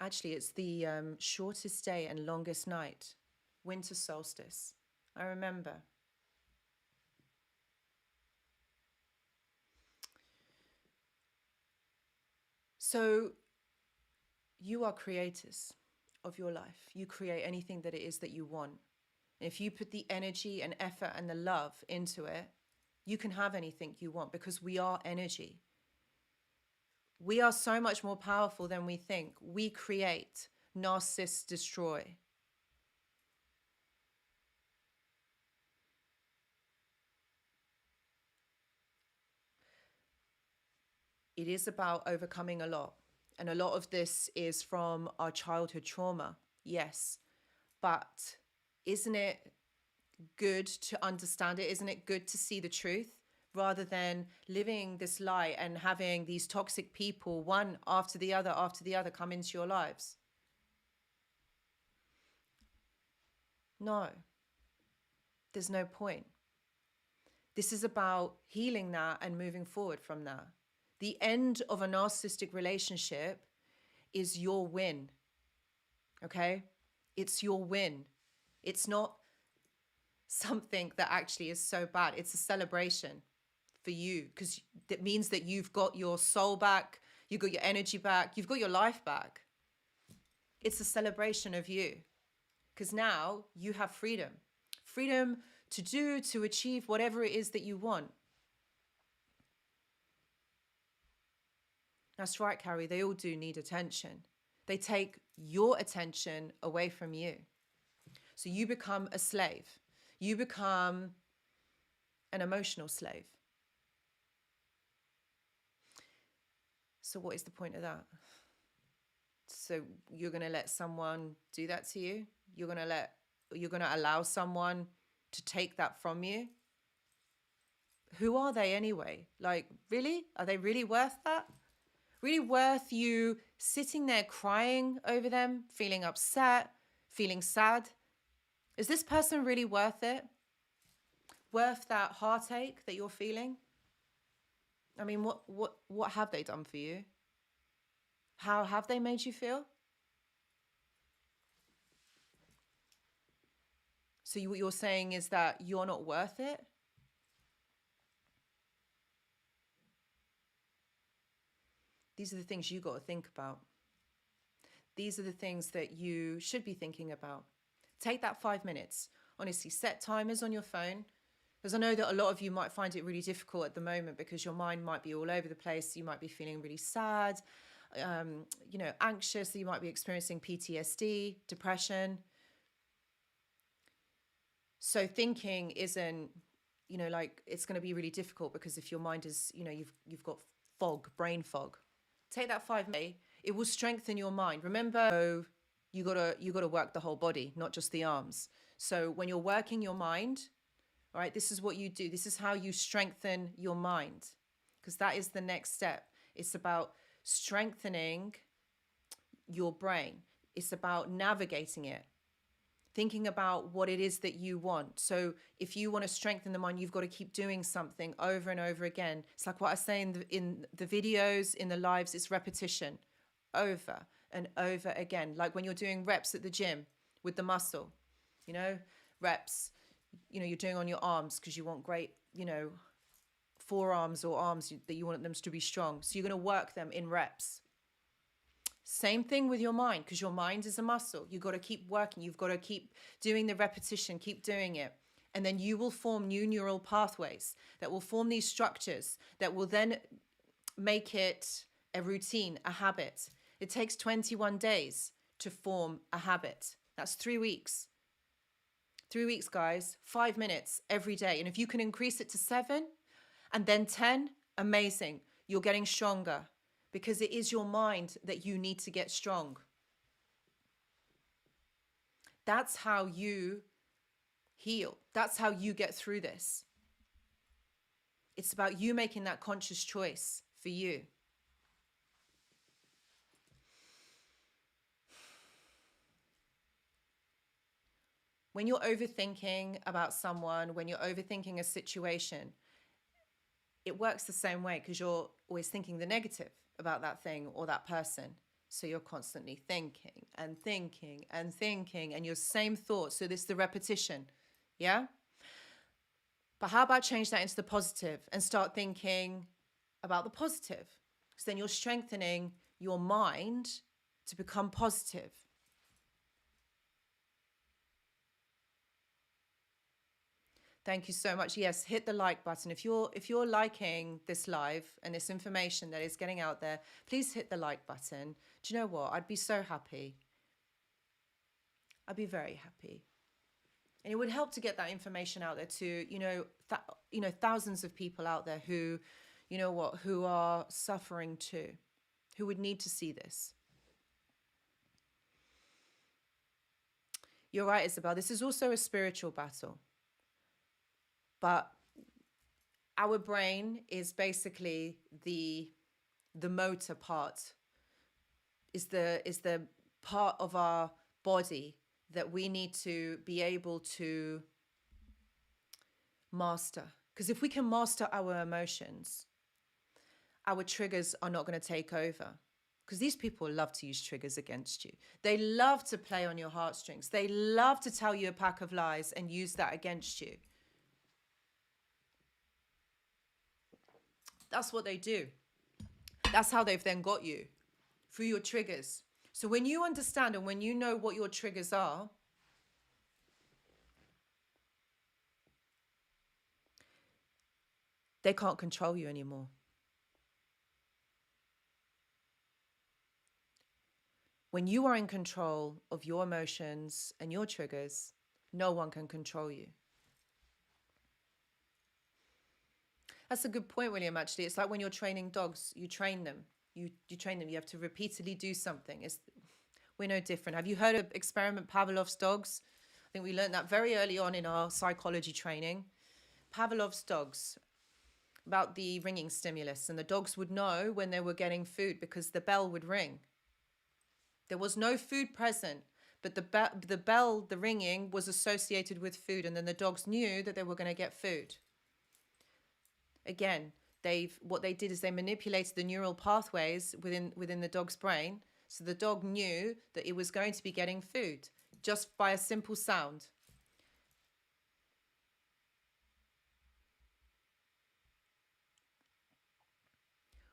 Actually, it's the shortest day and longest night. Winter solstice. I remember. So you are creators of your life. You create anything that it is that you want. And if you put the energy and effort and the love into it, you can have anything you want, because we are energy. We are so much more powerful than we think. We create, narcissists destroy. It is about overcoming a lot. And a lot of this is from our childhood trauma, yes. But isn't it good to understand it? Isn't it good to see the truth, rather than living this lie and having these toxic people, one after the other, come into your lives? No, there's no point. This is about healing that and moving forward from that. The end of a narcissistic relationship is your win. Okay? It's your win. It's not something that actually is so bad. It's a celebration for you, because it means that you've got your soul back, you've got your energy back, you've got your life back. It's a celebration of you, because now you have freedom. Freedom to achieve whatever it is that you want. That's right, Carrie. They all do need attention. They take your attention away from you. So you become a slave. You become an emotional slave. So what is the point of that? So you're going to let someone do that to you? You're going to allow someone to take that from you? Who are they anyway? Like, really? Are they really worth that? Really worth you sitting there crying over them, feeling upset, feeling sad? Is this person really worth it? Worth that heartache that you're feeling? I mean, what have they done for you? How have they made you feel? So what you're saying is that you're not worth it? These are the things you got to think about. These are the things that you should be thinking about. Take that 5 minutes. Honestly, set timers on your phone, because I know that a lot of you might find it really difficult at the moment, because your mind might be all over the place. You might be feeling really sad, anxious. You might be experiencing PTSD, depression. So thinking isn't, it's going to be really difficult, because if your mind is, you've got brain fog. Take that 5 minutes. It will strengthen your mind. Remember, you gotta work the whole body, not just the arms. So when you're working your mind, all right, this is what you do. This is how you strengthen your mind, because that is the next step. It's about strengthening your brain. It's about navigating it, thinking about what it is that you want. So if you want to strengthen the mind, you've got to keep doing something over and over again. It's like what I say in the videos, in the lives, it's repetition over and over again. Like when you're doing reps at the gym with the muscle, reps, you're doing on your arms because you want great, forearms or arms that you want them to be strong. So you're going to work them in reps. Same thing with your mind, because your mind is a muscle. You've got to keep working. You've got to keep doing the repetition, keep doing it. And then you will form new neural pathways that will form these structures that will then make it a routine, a habit. It takes 21 days to form a habit. That's 3 weeks. 3 weeks, guys, 5 minutes every day. And if you can increase it to 7 and then 10, amazing. You're getting stronger, because it is your mind that you need to get strong. That's how you heal. That's how you get through this. It's about you making that conscious choice for you. When you're overthinking about someone, when you're overthinking a situation, it works the same way, because you're always thinking the negative about that thing or that person. So you're constantly thinking and thinking and thinking, and your same thoughts. So this is the repetition. Yeah? But how about change that into the positive and start thinking about the positive? Because then you're strengthening your mind to become positive. Thank you so much. Yes, hit the like button. If you're liking this live and this information that is getting out there, please hit the like button. Do you know what? I'd be so happy. I'd be very happy. And it would help to get that information out there to, thousands of people out there who, who are suffering too, who would need to see this. You're right, Isabel. This is also a spiritual battle. But our brain is basically the motor part, is the part of our body that we need to be able to master. Because if we can master our emotions, our triggers are not going to take over. Because these people love to use triggers against you. They love to play on your heartstrings. They love to tell you a pack of lies and use that against you. That's what they do. That's how they've then got you, through your triggers. So when you understand and when you know what your triggers are, they can't control you anymore. When you are in control of your emotions and your triggers, no one can control you. That's a good point, William, actually. It's like when you're training dogs, you train them. You train them. You have to repeatedly do something. We're no different. Have you heard of experiment Pavlov's dogs? I think we learned that very early on in our psychology training. Pavlov's dogs, about the ringing stimulus. And the dogs would know when they were getting food because the bell would ring. There was no food present, but the bell, the ringing, was associated with food. And then the dogs knew that they were going to get food. Again, what they did is they manipulated the neural pathways within the dog's brain. So the dog knew that it was going to be getting food just by a simple sound.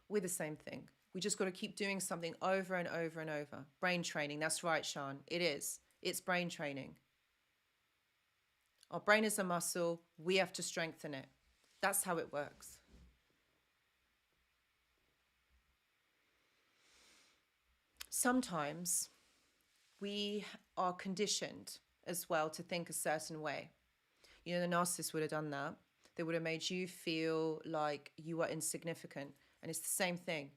We're the same thing. We just got to keep doing something over and over and over. Brain training. That's right, Sean. It is. It's brain training. Our brain is a muscle. We have to strengthen it. That's how it works. Sometimes we are conditioned as well to think a certain way. The narcissist would have done that. They would have made you feel like you are insignificant. And it's the same thing.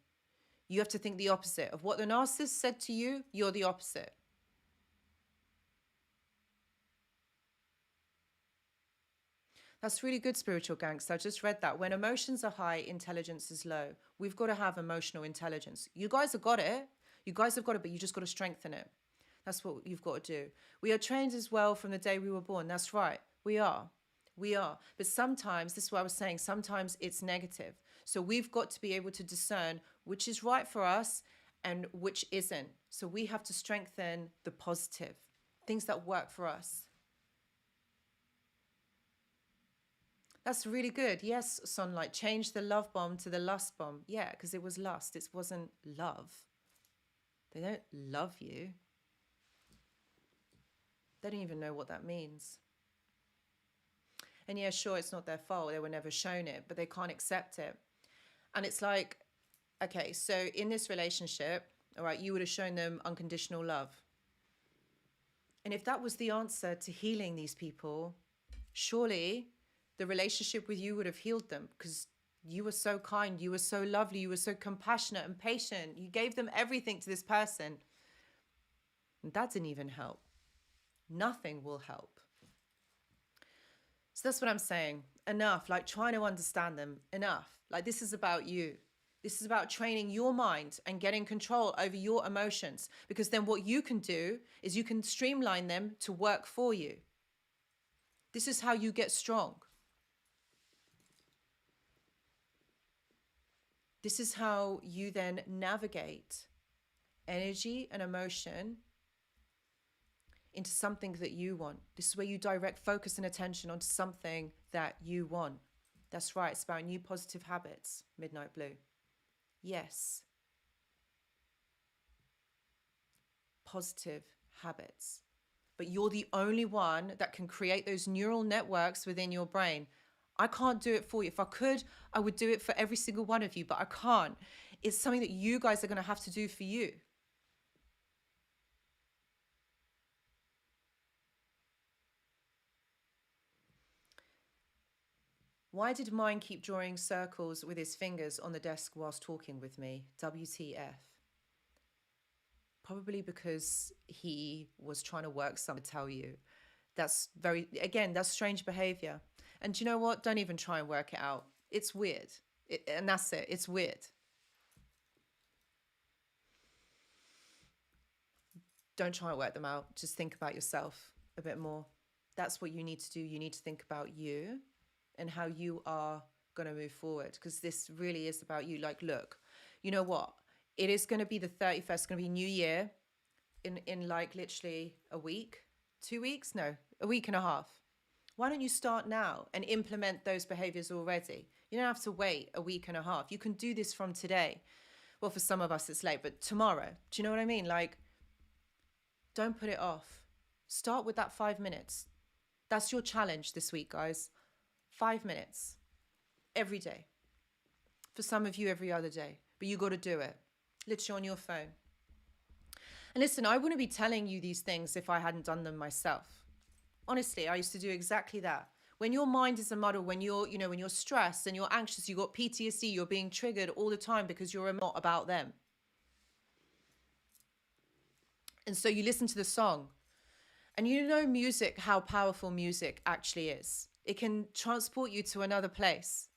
You have to think the opposite of what the narcissist said to you. You're the opposite. That's really good, spiritual gangster. I just read that. When emotions are high, intelligence is low. We've got to have emotional intelligence. You guys have got it. You guys have got it, but you just got to strengthen it. That's what you've got to do. We are trained as well from the day we were born. That's right. We are. But sometimes, this is what I was saying, sometimes it's negative. So we've got to be able to discern which is right for us and which isn't. So we have to strengthen the positive, things that work for us. That's really good. Yes, Sunlight. Change the love bomb to the lust bomb. Yeah, because it was lust. It wasn't love. They don't love you. They don't even know what that means. And yeah, sure, it's not their fault. They were never shown it, but they can't accept it. And it's like, okay, so in this relationship, all right, you would have shown them unconditional love. And if that was the answer to healing these people, surely the relationship with you would have healed them, because you were so kind, you were so lovely, you were so compassionate and patient. You gave them everything to this person. And that didn't even help. Nothing will help. So that's what I'm saying. Enough, like trying to understand them, enough. Like this is about you. This is about training your mind and getting control over your emotions, because then what you can do is you can streamline them to work for you. This is how you get strong. This is how you then navigate energy and emotion into something that you want. This is where you direct focus and attention onto something that you want. That's right, it's about new positive habits, Midnight Blue. Yes. Positive habits. But you're the only one that can create those neural networks within your brain. I can't do it for you. If I could, I would do it for every single one of you, but I can't. It's something that you guys are going to have to do for you. Why did mine keep drawing circles with his fingers on the desk whilst talking with me? WTF. Probably because he was trying to work something to tell you. That's that's strange behavior. And do you know what? Don't even try and work it out. It's weird. And that's it. It's weird. Don't try and work them out. Just think about yourself a bit more. That's what you need to do. You need to think about you and how you are going to move forward, because this really is about you. Like, look, you know what? It is going to be the 31st, it's going to be New Year in like literally a week, 2 weeks? No, a week and a half. Why don't you start now and implement those behaviors already? You don't have to wait a week and a half. You can do this from today. Well, for some of us it's late, but tomorrow. Do you know what I mean? Like, don't put it off. Start with that 5 minutes. That's your challenge this week, guys. 5 minutes every day. For some of you, every other day. But you got to do it. Literally on your phone. And listen, I wouldn't be telling you these things if I hadn't done them myself. Honestly, I used to do exactly that. When your mind is a muddle, when you're stressed and you're anxious, you got PTSD, you're being triggered all the time because you're not about them. And so you listen to the song. And you know music, how powerful music actually is. It can transport you to another place.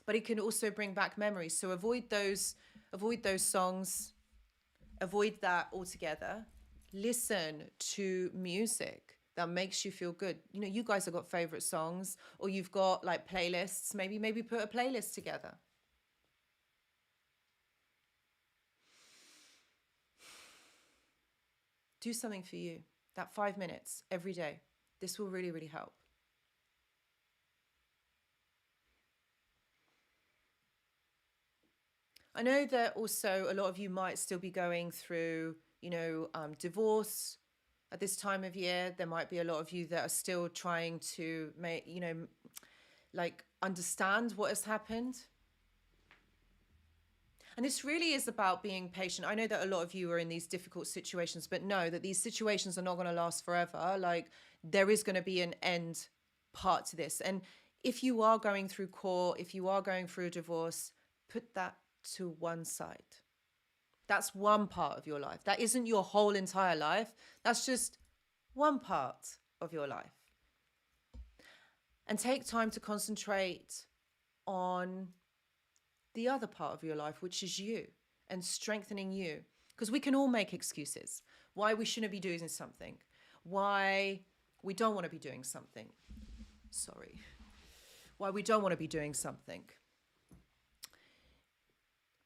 But it can also bring back memories. So avoid those songs. Avoid that altogether. Listen to music that makes you feel good. You know, you guys have got favorite songs, or you've got like playlists. Maybe put a playlist together. Do something for you. That 5 minutes every day. This will really, really help. I know that also a lot of you might still be going through, divorce at this time of year. There might be a lot of you that are still trying to understand what has happened. And this really is about being patient. I know that a lot of you are in these difficult situations, but know that these situations are not going to last forever. Like, there is going to be an end part to this. And if you are going through court, if you are going through a divorce, put that to one side. That's one part of your life. That isn't your whole entire life. That's just one part of your life. And take time to concentrate on the other part of your life, which is you, and strengthening you. Because we can all make excuses why we shouldn't be doing something, why we don't want to be doing something. Why we don't want to be doing something.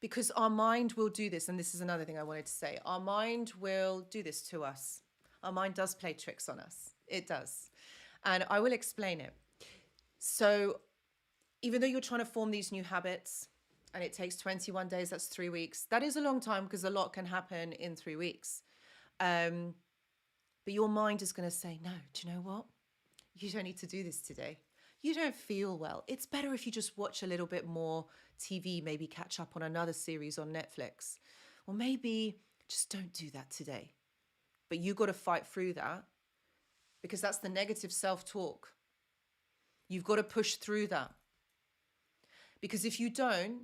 Because our mind will do this, and this is another thing I wanted to say. Our mind will do this to us. Our mind does play tricks on us. It does. And I will explain it. So even though you're trying to form these new habits, and it takes 21 days, that's 3 weeks. That is a long time because a lot can happen in 3 weeks. But your mind is going to say, no, do you know what? You don't need to do this today. You don't feel well. It's better if you just watch a little bit more TV, maybe catch up on another series on Netflix. Or maybe just don't do that today. But you got to fight through that, because that's the negative self-talk. You've got to push through that. Because if you don't,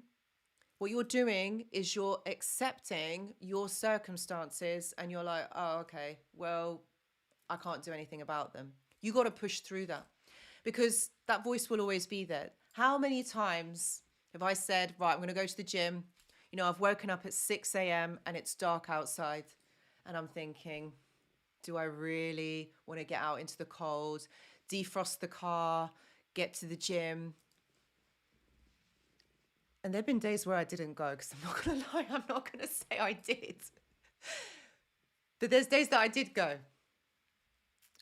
what you're doing is you're accepting your circumstances and you're like, oh, okay, well, I can't do anything about them. You got to push through that, because that voice will always be there. How many times have I said, right, I'm going to go to the gym. You know, I've woken up at 6 a.m. and it's dark outside. And I'm thinking, do I really want to get out into the cold, defrost the car, get to the gym? And there have been days where I didn't go, because I'm not going to lie, I'm not going to say I did. But there's days that I did go.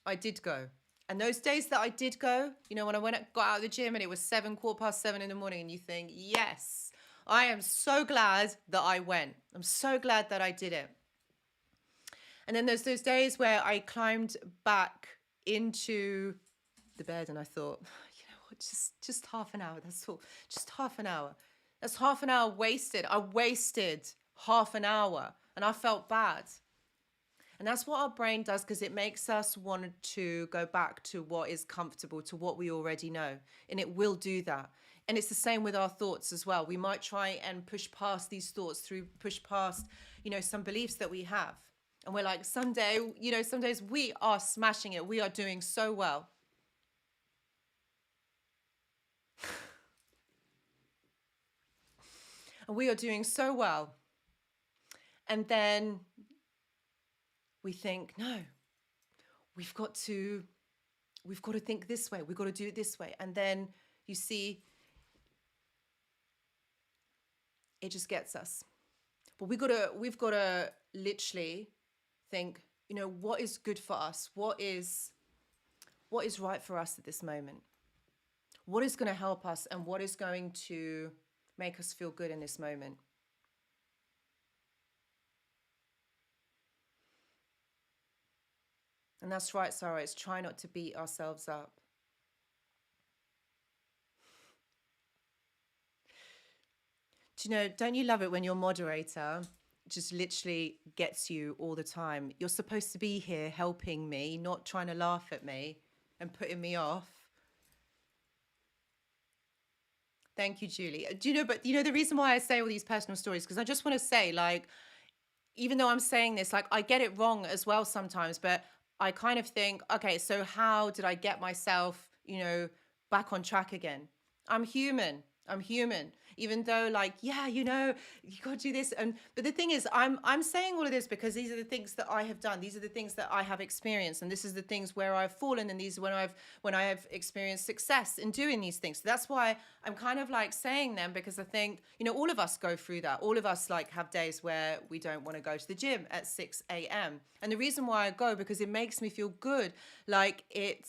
I did go. And those days that I did go, you know, when I got out of the gym and it was 7:15 in the morning, and you think, yes, I am so glad that I went. I'm so glad that I did it. And then there's those days where I climbed back into the bed and I thought, you know what, just half an hour, that's all. Just half an hour. That's half an hour wasted. I wasted half an hour and I felt bad. And that's what our brain does, because it makes us want to go back to what is comfortable, to what we already know. And it will do that. And it's the same with our thoughts as well. We might try and push past these thoughts push past, you know, some beliefs that we have. And we're like, someday, you know, some days we are smashing it. We are doing so well. And we are doing so well. And then we think, no, we've got to think this way. We've got to do it this way. And then you see, it just gets us. But we've got to literally think, you know, what is good for us? What is right for us at this moment? What is going to help us, and what is going to make us feel good in this moment? And that's right, Sarah, it's try not to beat ourselves up. Do you know, don't you love it when your moderator just literally gets you all the time? You're supposed to be here helping me, not trying to laugh at me and putting me off. Thank you, Julie. Do you know, but you know, the reason why I say all these personal stories, because I just want to say, like, even though I'm saying this, like, I get it wrong as well sometimes, but I kind of think, okay, so how did I get myself, you know, back on track again? I'm human. Even though, like, yeah, you know, you got to do this. But the thing is, I'm saying all of this because these are the things that I have done. These are the things that I have experienced. And this is the things where I've fallen. And these are when I have experienced success in doing these things. So that's why I'm kind of like saying them, because I think, you know, all of us go through that. All of us like have days where we don't want to go to the gym at 6 a.m. And the reason why I go, because it makes me feel good. Like it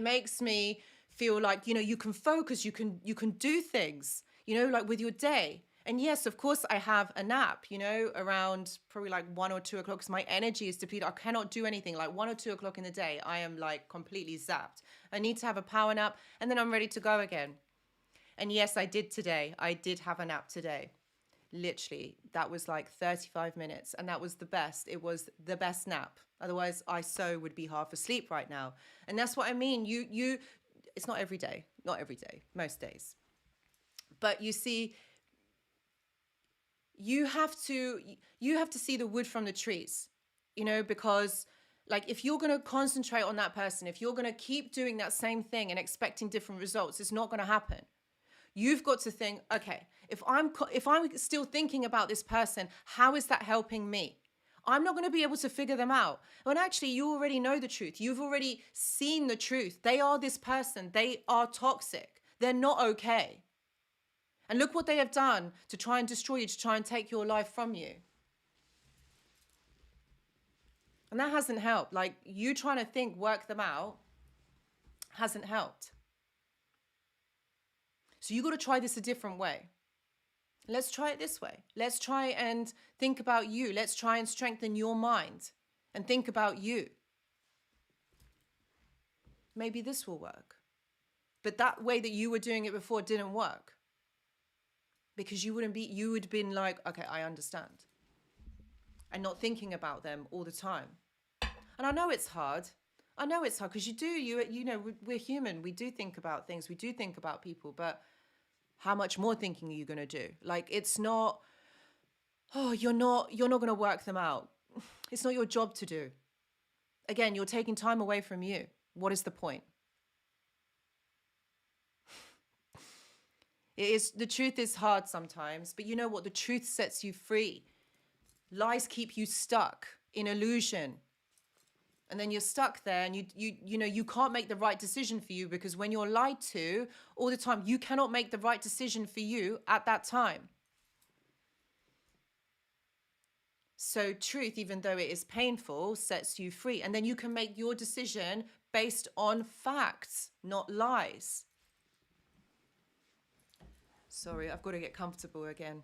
makes me feel like, you know, you can focus, you can do things, you know, like with your day. And yes, of course, I have a nap, you know, around probably like 1 or 2 o'clock, because my energy is depleted. I cannot do anything. Like 1 or 2 o'clock in the day, I am like completely zapped. I need to have a power nap, and then I'm ready to go again. And yes, I did today. I did have a nap today. Literally, that was like 35 minutes, and that was the best. It was the best nap. Otherwise, I would be half asleep right now. And that's what I mean. It's not every day, most days. But you see, you have to see the wood from the trees, you know, because like if you're going to concentrate on that person, if you're going to keep doing that same thing and expecting different results, it's not going to happen. You've got to think, okay, if I'm still thinking about this person, how is that helping me? I'm not going to be able to figure them out. When actually you already know the truth. You've already seen the truth. They are this person. They are toxic. They're not okay. And look what they have done to try and destroy you, to try and take your life from you. And that hasn't helped. Like you trying to work them out hasn't helped. So you got to try this a different way. Let's try it this way. Let's try and think about you. Let's try and strengthen your mind and think about you. Maybe this will work. But that way that you were doing it before didn't work. Because you would have been like, okay, I understand. And not thinking about them all the time. And I know it's hard. I know it's hard because you know, we're human. We do think about things. We do think about people, but how much more thinking are you going to do? Like, it's not, oh, you're not going to work them out. It's not your job to do. Again, you're taking time away from you. What is the point? The truth is hard sometimes, but you know what? The truth sets you free. Lies keep you stuck in illusion. And then you're stuck there and you know, you can't make the right decision for you because when you're lied to all the time, you cannot make the right decision for you at that time. So truth, even though it is painful, sets you free. And then you can make your decision based on facts, not lies. Sorry, I've got to get comfortable again.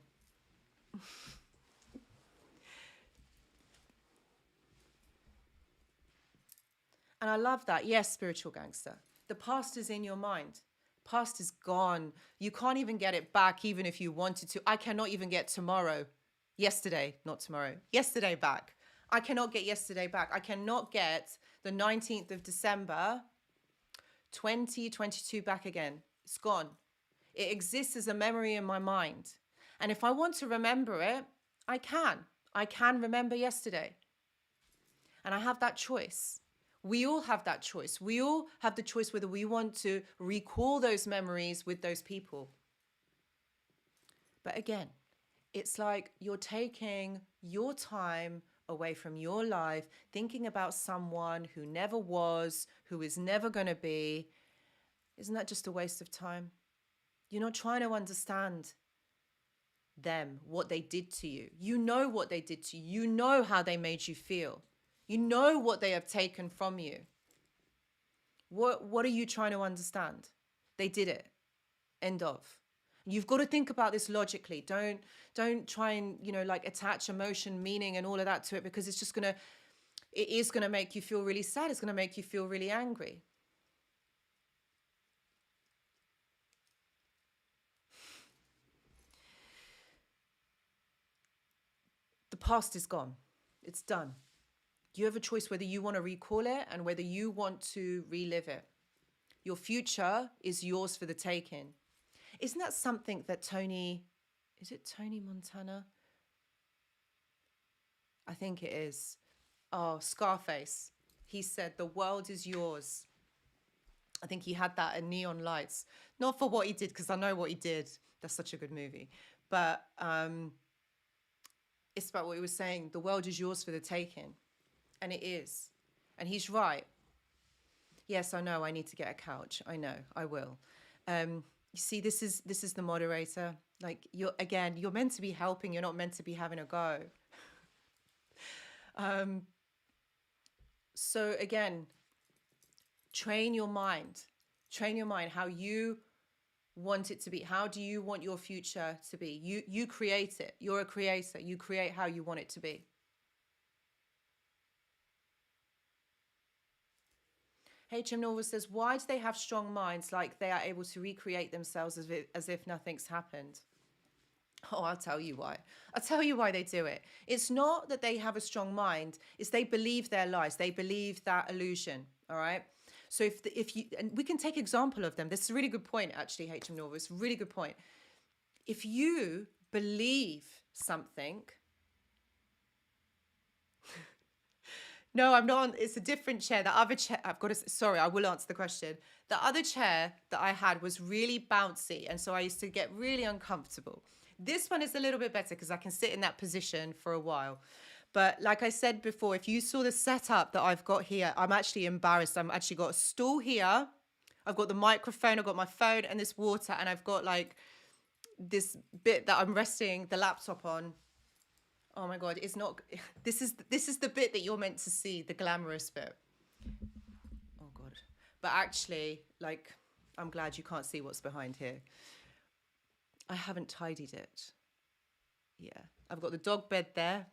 And I love that. Yes, spiritual gangster. The past is in your mind. Past is gone. You can't even get it back even if you wanted to. I cannot even get yesterday back. I cannot get yesterday back. I cannot get the 19th of December, 2022 back again. It's gone. It exists as a memory in my mind. And if I want to remember it, I can. I can remember yesterday. And I have that choice. We all have that choice. We all have the choice whether we want to recall those memories with those people. But again, it's like you're taking your time away from your life, thinking about someone who never was, who is never going to be. Isn't that just a waste of time? You're not trying to understand them, what they did to you. You know what they did to you. You know how they made you feel. You know what they have taken from you. What are you trying to understand? They did it. End of. You've got to think about this logically. Don't try and, you know, like attach emotion, meaning and all of that to it because it is going to make you feel really sad. It's going to make you feel really angry. The past is gone. It's done. You have a choice whether you want to recall it and whether you want to relive it. Your future is yours for the taking. Isn't that something that Tony Montana? I think it is. Oh, Scarface. He said, the world is yours. I think he had that in Neon Lights. Not for what he did, because I know what he did. That's such a good movie. But it's about what he was saying. The world is yours for the taking. And it is. And he's right. Yes, I know I need to get a couch. I know, I will. You see, this is the moderator. Like, you're meant to be helping. You're not meant to be having a go. So again, train your mind. Train your mind how you want it to be. How do you want your future to be? You create it. You're a creator. You create how you want it to be. HM Norval says, why do they have strong minds like they are able to recreate themselves as if nothing's happened? Oh, I'll tell you why. I'll tell you why they do it. It's not that they have a strong mind. It's they believe their lies. They believe that illusion, all right? So if you, and we can take example of them. This is a really good point, actually, HM Norval. It's a really good point. If you believe something... No, I'm not on, it's a different chair. The other chair, sorry, I will answer the question. The other chair that I had was really bouncy. And so I used to get really uncomfortable. This one is a little bit better because I can sit in that position for a while. But like I said before, if you saw the setup that I've got here, I'm actually embarrassed. I've actually got a stool here. I've got the microphone, I've got my phone and this water. And I've got like this bit that I'm resting the laptop on. Oh my God, it's not, this is the bit that you're meant to see, the glamorous bit. Oh God. But actually, like, I'm glad you can't see what's behind here. I haven't tidied it. Yeah, I've got the dog bed there.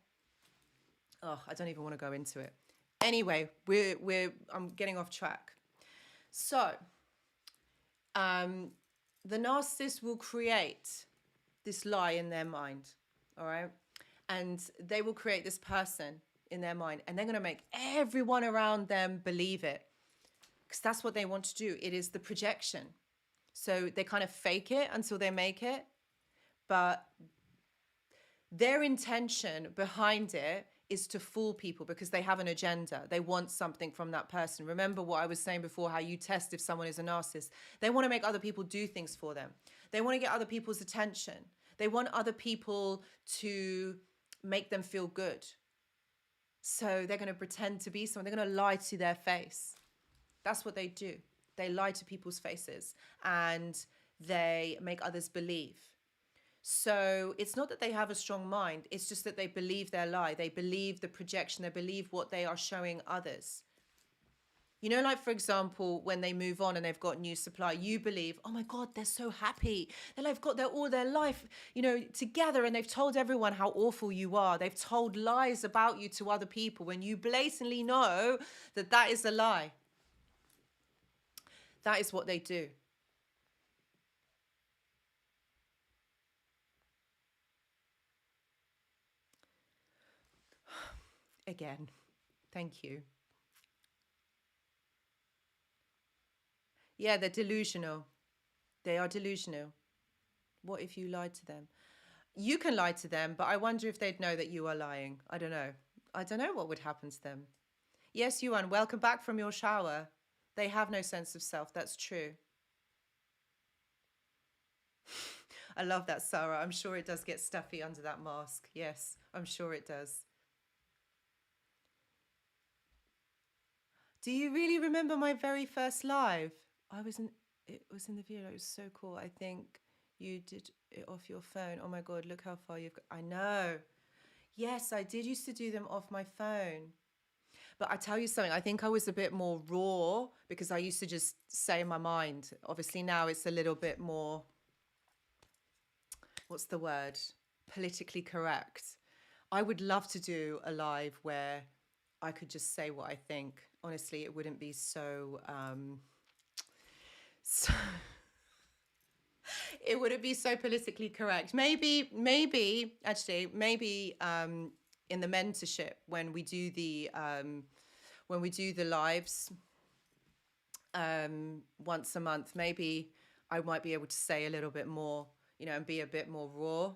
Oh, I don't even want to go into it. Anyway, I'm getting off track. So, the narcissist will create this lie in their mind, all right? And they will create this person in their mind, and they're going to make everyone around them believe it, because that's what they want to do. It is the projection. So they kind of fake it until they make it, but their intention behind it is to fool people because they have an agenda. They want something from that person. Remember what I was saying before, how you test if someone is a narcissist. They want to make other people do things for them. They want to get other people's attention. They want other people to make them feel good. So they're going to pretend to be someone. They're going to lie to their face. That's what they do. They lie to people's faces and they make others believe. So it's not that they have a strong mind. It's just that they believe their lie. They believe the projection. They believe what they are showing others. You know, like, for example, when they move on and they've got new supply, you believe, oh my God, they're so happy. They've got all their life, you know, together, and they've told everyone how awful you are. They've told lies about you to other people when you blatantly know that that is a lie. That is what they do. Again, thank you. Yeah, they're delusional. They are delusional. What if you lied to them? You can lie to them, but I wonder if they'd know that you are lying. I don't know. I don't know what would happen to them. Yes, Yuan, welcome back from your shower. They have no sense of self. That's true. I love that, Sarah. I'm sure it does get stuffy under that mask. Yes, I'm sure it does. Do you really remember my very first live? It was in the video. It was so cool. I think you did it off your phone. Oh my God, look how far you've got. I know. Yes, I did used to do them off my phone. But I tell you something, I think I was a bit more raw because I used to just say my mind. Obviously now it's a little bit more, what's the word? Politically correct. I would love to do a live where I could just say what I think. Honestly, it wouldn't be so it wouldn't be so politically correct. Maybe in the mentorship when we do the lives once a month, maybe I might be able to say a little bit more, you know, and be a bit more raw,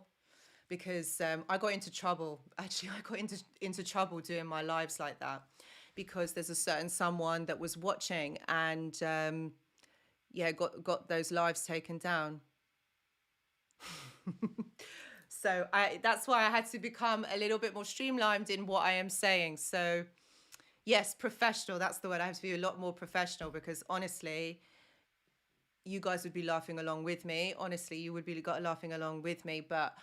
because I got into trouble. Actually, I got into trouble doing my lives like that, because there's a certain someone that was watching and got those lives taken down. So that's why I had to become a little bit more streamlined in what I am saying. So yes, professional, that's the word. I have to be a lot more professional, because honestly, you guys would be laughing along with me. Honestly, you would be laughing along with me, but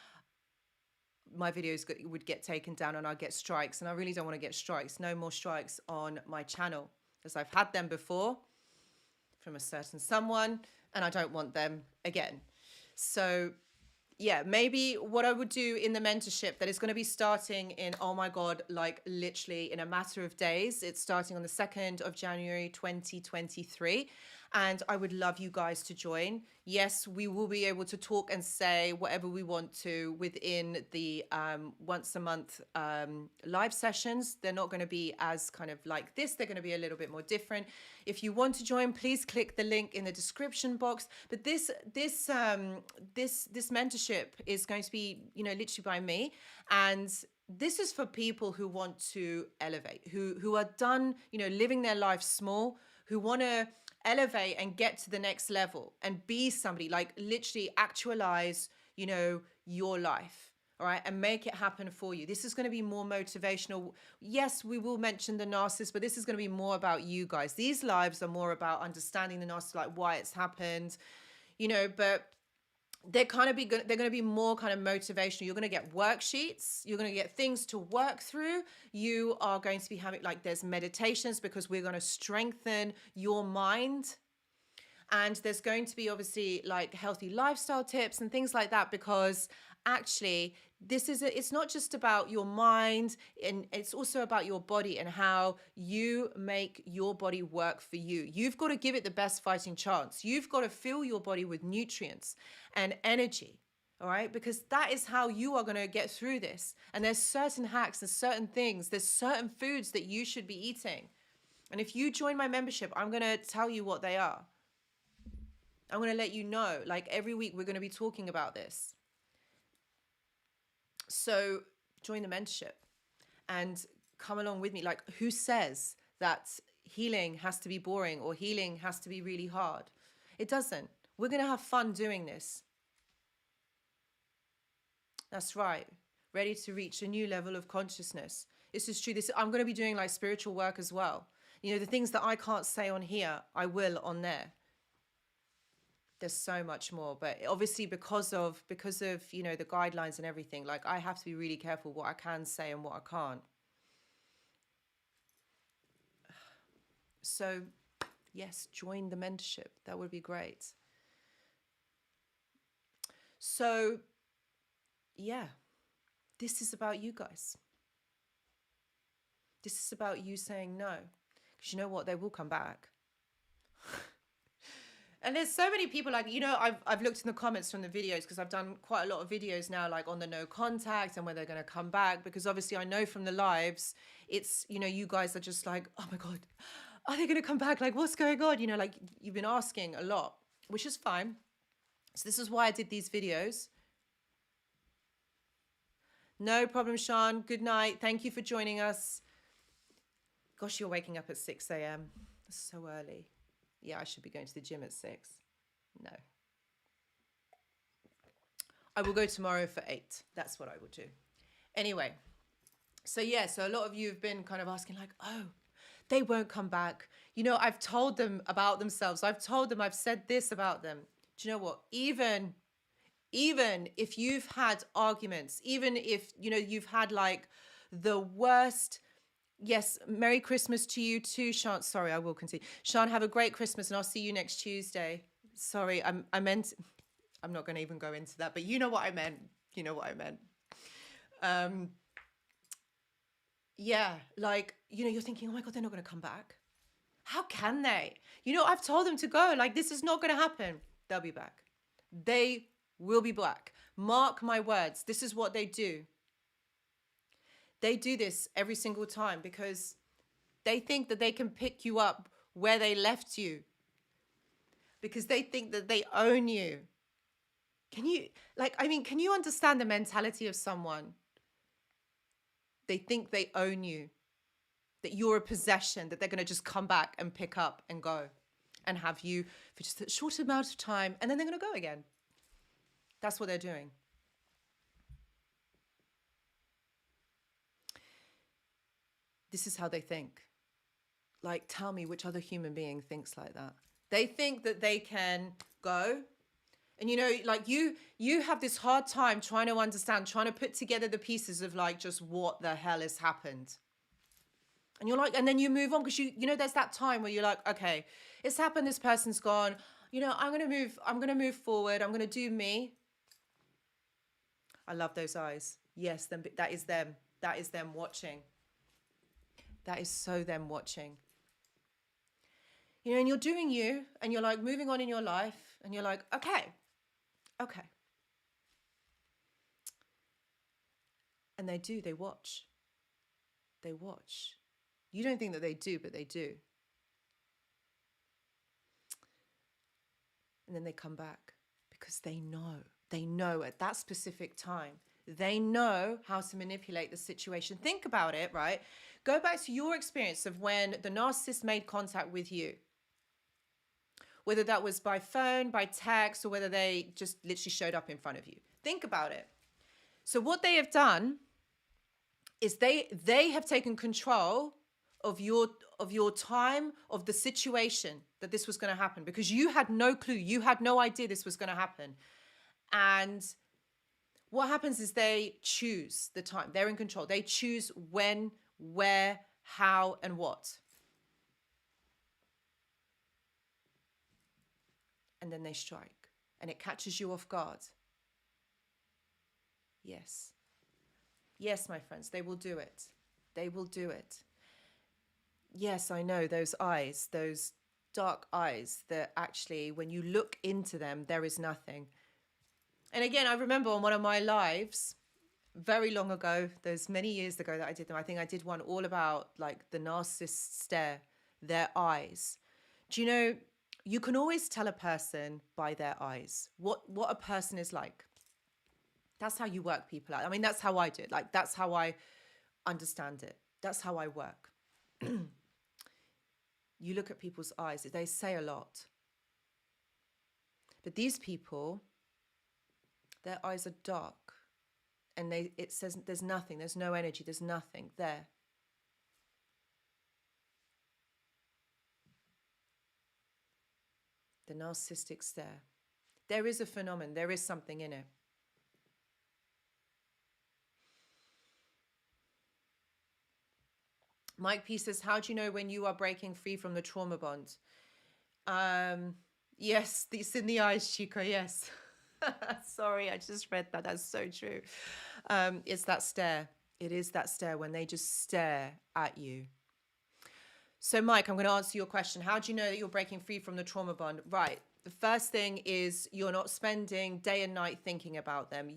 my videos would get taken down and I'd get strikes, and I really don't want to get strikes. No more strikes on my channel, as I've had them before from a certain someone, and I don't want them again. So yeah, maybe what I would do in the mentorship that is going to be starting in, oh my God, like literally in a matter of days. It's starting on the 2nd of January, 2023. And I would love you guys to join. Yes, we will be able to talk and say whatever we want to within the once a month live sessions. They're not going to be as kind of like this. They're going to be a little bit more different. If you want to join, please click the link in the description box. But this mentorship is going to be, you know, literally by me. And this is for people who want to elevate, who are done, you know, living their life small, who want to elevate and get to the next level and be somebody, like literally actualize, you know, your life. All right. And make it happen for you. This is going to be more motivational. Yes, we will mention the narcissist, but this is going to be more about you guys. These lives are more about understanding the narcissist, like why it's happened, you know, but they're kind of they're going to be more kind of motivational. You're going to get worksheets. You're going to get things to work through. You are going to be having, like, there's meditations, because we're going to strengthen your mind. And there's going to be obviously like healthy lifestyle tips and things like that, because actually, it's not just about your mind, and it's also about your body and how you make your body work for you. You've got to give it the best fighting chance. You've got to fill your body with nutrients and energy. All right, because that is how you are going to get through this. And there's certain hacks, there's certain things, there's certain foods that you should be eating. And if you join my membership, I'm going to tell you what they are. I'm going to let you know, like every week we're going to be talking about this. So join the mentorship and come along with me. Like, who says that healing has to be boring or healing has to be really hard? It doesn't. We're going to have fun doing this. That's right. Ready to reach a new level of consciousness. This is true. I'm going to be doing like spiritual work as well. You know, the things that I can't say on here, I will on there. There's so much more, but obviously because of you know, the guidelines and everything, like I have to be really careful what I can say and what I can't. So yes, join the mentorship. That would be great. So yeah, this is about you guys. This is about you saying no, because you know what, they will come back. And there's so many people, like, you know, I've looked in the comments from the videos, because I've done quite a lot of videos now, like on the no contact and where they're going to come back, because obviously I know from the lives, it's, you know, you guys are just like, oh my God, are they going to come back? Like, what's going on? You know, like you've been asking a lot, which is fine. So this is why I did these videos. No problem, Sean. Good night. Thank you for joining us. Gosh, you're waking up at 6 a.m. That's so early. Yeah, I should be going to the gym at 6. No. I will go tomorrow for 8. That's what I will do. Anyway, so yeah, so a lot of you have been kind of asking like, oh, they won't come back. You know, I've told them about themselves. I've told them, I've said this about them. Do you know what? Even if you've had arguments, even if, you know, you've had like the worst. Yes, Merry Christmas to you too, Sean. Sorry, I will continue. Sean, have a great Christmas and I'll see you next Tuesday. Sorry, I'm not going to even go into that, but you know what I meant. You know what I meant. Yeah, like, you know, you're thinking, oh my God, they're not going to come back. How can they? You know, I've told them to go. Like, this is not going to happen. They'll be back. They will be back. Mark my words. This is what they do. They do this every single time because they think that they can pick you up where they left you, because they think that they own you. Can you, like, I mean, can you understand the mentality of someone? They think they own you, that you're a possession, that they're going to just come back and pick up and go and have you for just a short amount of time, and then they're going to go again. That's what they're doing. This is how they think. Like, tell me which other human being thinks like that. They think that they can go. And, you know, like you have this hard time trying to understand, trying to put together the pieces of like, just what the hell has happened. And you're like, and then you move on, because you know, there's that time where you're like, okay, it's happened. This person's gone. You know, I'm going to move forward. I'm going to do me. I love those eyes. Yes, that is them. That is them watching. That is so them watching. You know, and you're doing you, and you're like moving on in your life, and you're like, okay. And they watch. They watch. You don't think that they do, but they do. And then they come back because they know at that specific time, they know how to manipulate the situation. Think about it, right? Go back to your experience of when the narcissist made contact with you. Whether that was by phone, by text, or whether they just literally showed up in front of you. Think about it. So what they have done is they have taken control of your time, of the situation that this was going to happen, because you had no clue. You had no idea this was going to happen. And what happens is they choose the time. They're in control. They choose when, where, how, and what. And then they strike, and it catches you off guard. Yes. Yes, my friends, they will do it. They will do it. Yes, I know those eyes, those dark eyes that actually, when you look into them, there is nothing. And again, I remember on one of my lives, very long ago, there's many years ago that I did them. I think I did one all about like the narcissist stare, their eyes. Do you know, you can always tell a person by their eyes what a person is like. That's how you work people out. I mean, that's how I do it. Like, that's how I understand it. That's how I work. You look at people's eyes, they say a lot. But these people, their eyes are dark. And it says there's nothing, there's no energy, there's nothing there. The narcissistic stare. There is a phenomenon, there is something in it. Mike P says, how do you know when you are breaking free from the trauma bond? Yes, it's in the eyes, Chico, yes. Sorry, I just read that. That's so true. It's that stare. It is that stare when they just stare at you. So, Mike, I'm going to answer your question. How do you know that you're breaking free from the trauma bond? Right. The first thing is you're not spending day and night thinking about them.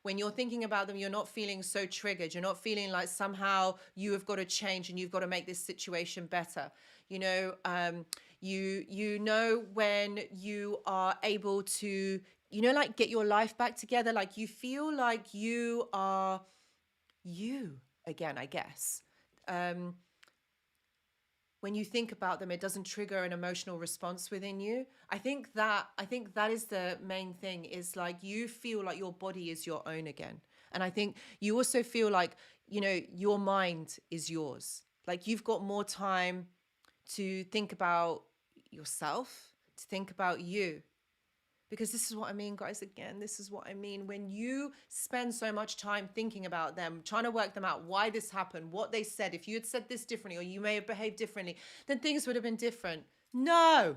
When you're thinking about them, you're not feeling so triggered. You're not feeling like somehow you have got to change and you've got to make this situation better. You know, you know when you are able to, you know, like get your life back together. Like you feel like you are you again, I guess. When you think about them, it doesn't trigger an emotional response within you. I think that is the main thing, is like you feel like your body is your own again. And I think you also feel like, you know, your mind is yours. Like you've got more time to think about yourself, to think about you. Because this is what I mean, guys, again, this is what I mean. When you spend so much time thinking about them, trying to work them out, why this happened, what they said, if you had said this differently, or you may have behaved differently, then things would have been different. No,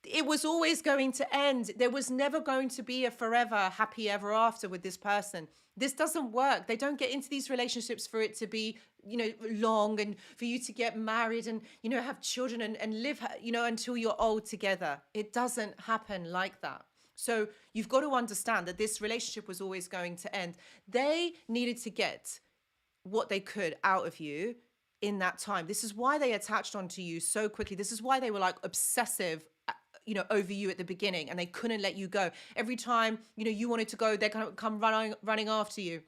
it was always going to end. There was never going to be a forever happy ever after with this person. This doesn't work. They don't get into these relationships for it to be, you know, long and for you to get married and, you know, have children and live, you know, until you're old together. It doesn't happen like that. So you've got to understand that this relationship was always going to end. They needed to get what they could out of you in that time. This is why they attached onto you so quickly. This is why they were like obsessive, you know, over you at the beginning, and they couldn't let you go. Every time, you know, you wanted to go, they're going to come running after you,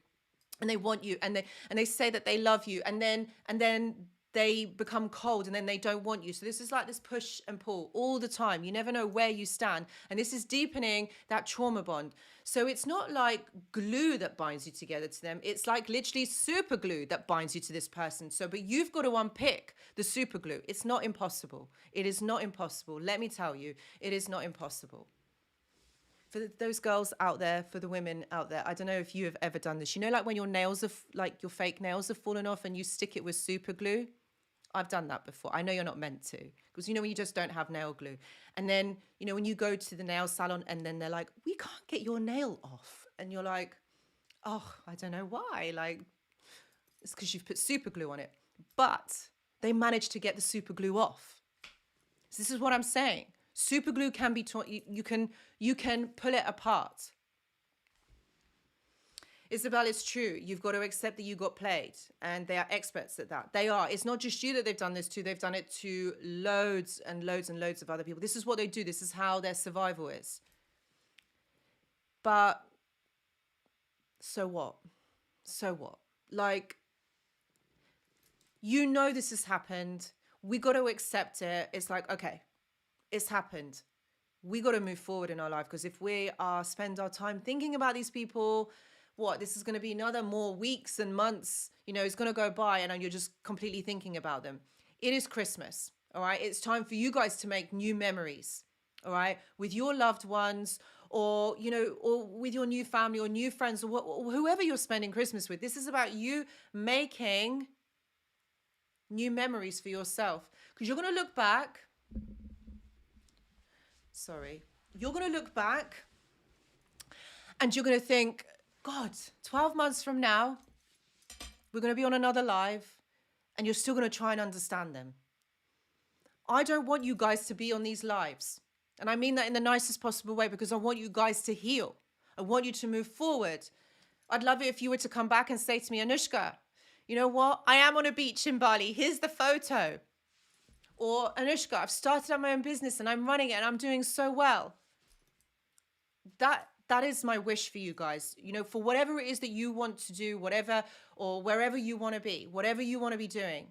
and they want you, and they say that they love you, and then they become cold, and then they don't want you. So this is like this push and pull all the time. You never know where you stand. And this is deepening that trauma bond. So it's not like glue that binds you together to them. It's like literally super glue that binds you to this person. So, but you've got to unpick the super glue. It's not impossible. It is not impossible. Let me tell you, it is not impossible. For those girls out there, for the women out there, I don't know if you have ever done this. You know, like when your nails are, like your fake nails have fallen off and you stick it with super glue? I've done that before. I know you're not meant to, because you know when you just don't have nail glue. And then, you know, when you go to the nail salon and then they're like, we can't get your nail off. And you're like, oh, I don't know why. Like, it's because you've put super glue on it. But they managed to get the super glue off. So this is what I'm saying. Super glue can be taught. You can pull it apart. Isabel, it's true. You've got to accept that you got played, and they are experts at that. They are. It's not just you that they've done this to. They've done it to loads and loads and loads of other people. This is what they do. This is how their survival is. But so what? So what? Like, you know this has happened. We got to accept it. It's like, okay, it's happened. We got to move forward in our life, because if we spend our time thinking about these people, this is going to be another more weeks and months, you know, it's going to go by and you're just completely thinking about them. It is Christmas, all right? It's time for you guys to make new memories, all right? With your loved ones, or, you know, or with your new family or new friends, or whoever you're spending Christmas with. This is about you making new memories for yourself, because you're going to look back. You're going to look back and you're going to think, God, 12 months from now, we're going to be on another live and you're still going to try and understand them. I don't want you guys to be on these lives. And I mean that in the nicest possible way, because I want you guys to heal. I want you to move forward. I'd love it if you were to come back and say to me, Anushka, you know what? I am on a beach in Bali. Here's the photo. Or Anushka, I've started up my own business and I'm running it and I'm doing so well. That is my wish for you guys. You know, for whatever it is that you want to do, whatever, or wherever you want to be, whatever you want to be doing,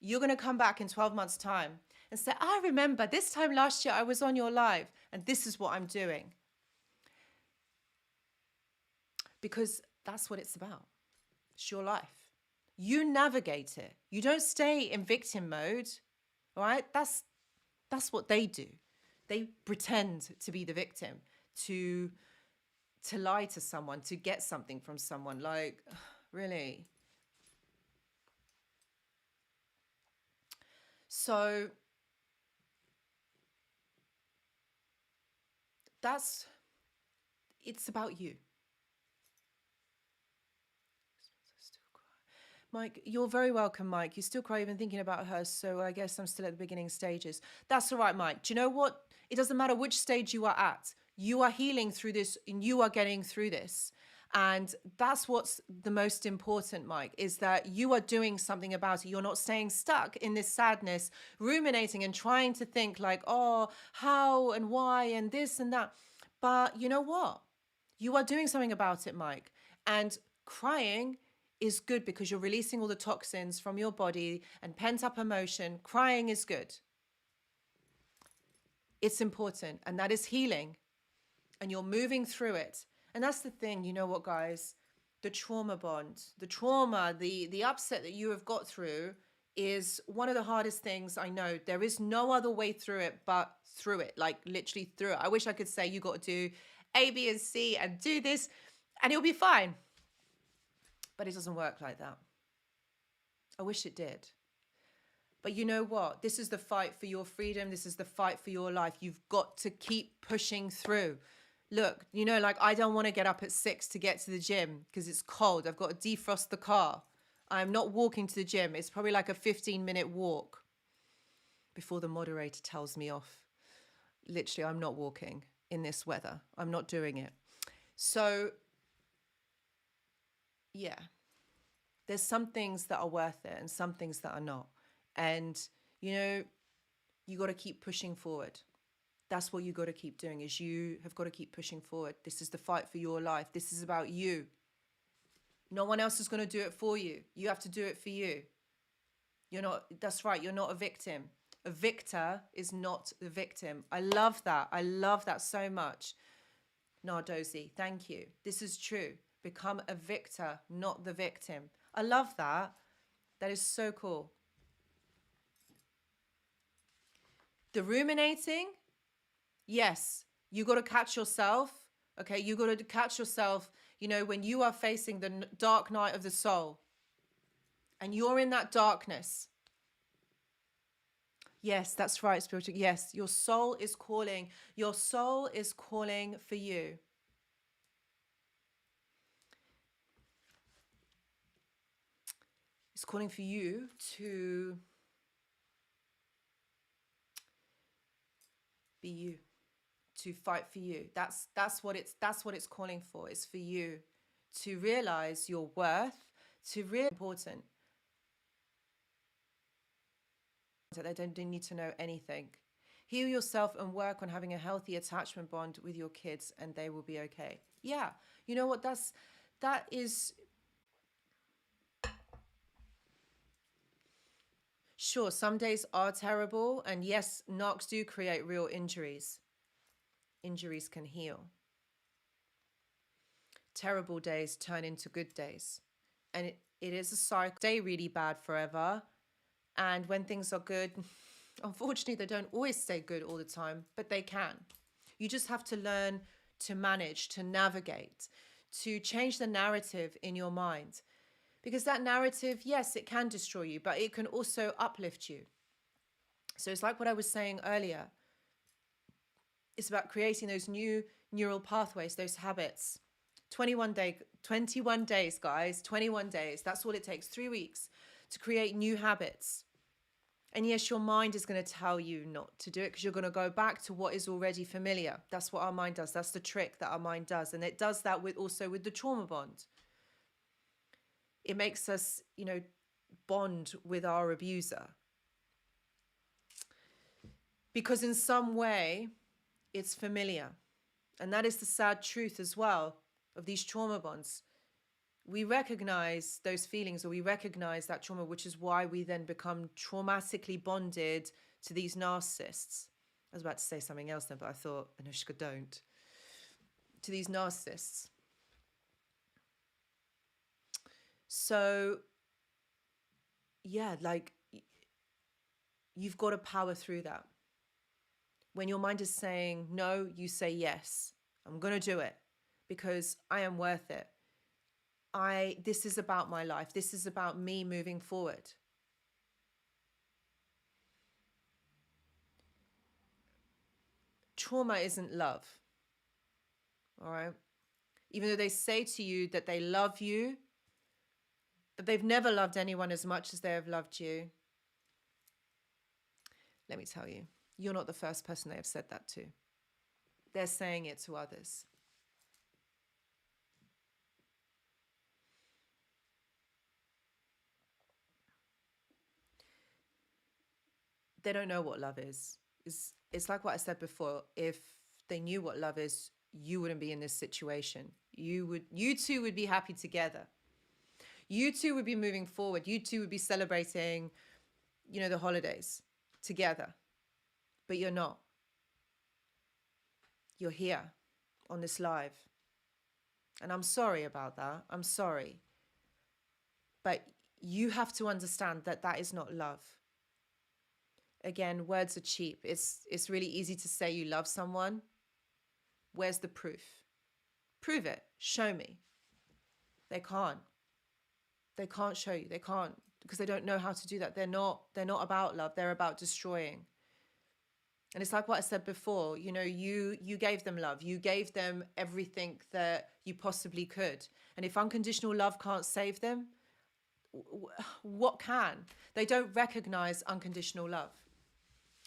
you're going to come back in 12 months' time and say, I remember this time last year I was on your live and this is what I'm doing. Because that's what it's about. It's your life. You navigate it. You don't stay in victim mode, all right? That's what they do. They pretend to be the victim, to lie to someone, to get something from someone. Like, really? So it's about you. Mike, you're very welcome, Mike. You still cry even thinking about her, so I guess I'm still at the beginning stages. That's all right, Mike. Do you know what? It doesn't matter which stage you are at. You are healing through this and you are getting through this. And that's what's the most important, Mike, is that you are doing something about it. You're not staying stuck in this sadness, ruminating and trying to think like, oh, how and why and this and that. But you know what? You are doing something about it, Mike. And crying is good because you're releasing all the toxins from your body and pent up emotion. Crying is good. It's important, and that is healing. And you're moving through it. And that's the thing, you know what, guys? The trauma bond, the trauma, the upset that you have got through is one of the hardest things I know. There is no other way through it but through it, like literally through it. I wish I could say you got to do A, B, and C and do this and it'll be fine. But it doesn't work like that. I wish it did. But you know what? This is the fight for your freedom. This is the fight for your life. You've got to keep pushing through. Look, you know, like I don't want to get up at 6 to get to the gym because it's cold. I've got to defrost the car. I'm not walking to the gym. It's probably like a 15-minute walk before the moderator tells me off. Literally, I'm not walking in this weather. I'm not doing it. So, yeah, there's some things that are worth it and some things that are not. And, you know, you got to keep pushing forward. That's what you got to keep doing, is you have got to keep pushing forward. This is the fight for your life. This is about you. No one else is going to do it for you. You have to do it for you. You're not, that's right, you're not a victim. A victor is not the victim. I love that. I love that so much. Nardozi, thank you. This is true. Become a victor, not the victim. I love that. That is so cool. The ruminating, yes, you got to catch yourself. Okay, you got to catch yourself, you know, when you are facing the dark night of the soul and you're in that darkness. Yes, that's right, spiritual. Yes, your soul is calling. Your soul is calling for you. It's calling for you to be you, to fight for you. That's what it's calling for. It's for you to realize your worth, to really important. They don't need to know anything. Heal yourself and work on having a healthy attachment bond with your kids and they will be okay. Yeah, you know what, that is sure, some days are terrible, and yes, narcs do create real injuries. Injuries can heal. Terrible days turn into good days. And it is a cycle. Stay really bad forever. And when things are good, unfortunately, they don't always stay good all the time, but they can. You just have to learn to manage, to navigate, to change the narrative in your mind. Because that narrative, yes, it can destroy you, but it can also uplift you. So it's like what I was saying earlier. It's about creating those new neural pathways, those habits, 21 days, guys. 21 days. That's all it takes. 3 weeks to create new habits. And yes, your mind is going to tell you not to do it because you're going to go back to what is already familiar. That's what our mind does. That's the trick that our mind does. And it does that with also with the trauma bond. It makes us, bond with our abuser. Because in some way, it's familiar. And that is the sad truth as well of these trauma bonds. We recognize those feelings, or we recognize that trauma, which is why we then become traumatically bonded to these narcissists. I was about to say something else then, but I thought, Anushka, don't. To these narcissists. So, yeah, like, you've got to power through that. When your mind is saying no, you say yes. I'm going to do it because I am worth it. This is about my life. This is about me moving forward. Trauma isn't love. All right? Even though they say to you that they love you, but they've never loved anyone as much as they have loved you. Let me tell you, you're not the first person they have said that to. They're saying it to others. They don't know what love is. It's like what I said before. If they knew what love is, you wouldn't be in this situation. You two would be happy together. You two would be moving forward. You two would be celebrating, the holidays together. But you're not. You're here on this live. And I'm sorry about that. I'm sorry. But you have to understand that that is not love. Again, words are cheap. It's really easy to say you love someone. Where's the proof? Prove it. Show me. They can't. They can't show you. They can't, because they don't know how to do that. They're not about love. They're about destroying. And it's like what I said before, you gave them love. You gave them everything that you possibly could. And if unconditional love can't save them, what can? They don't recognize unconditional love.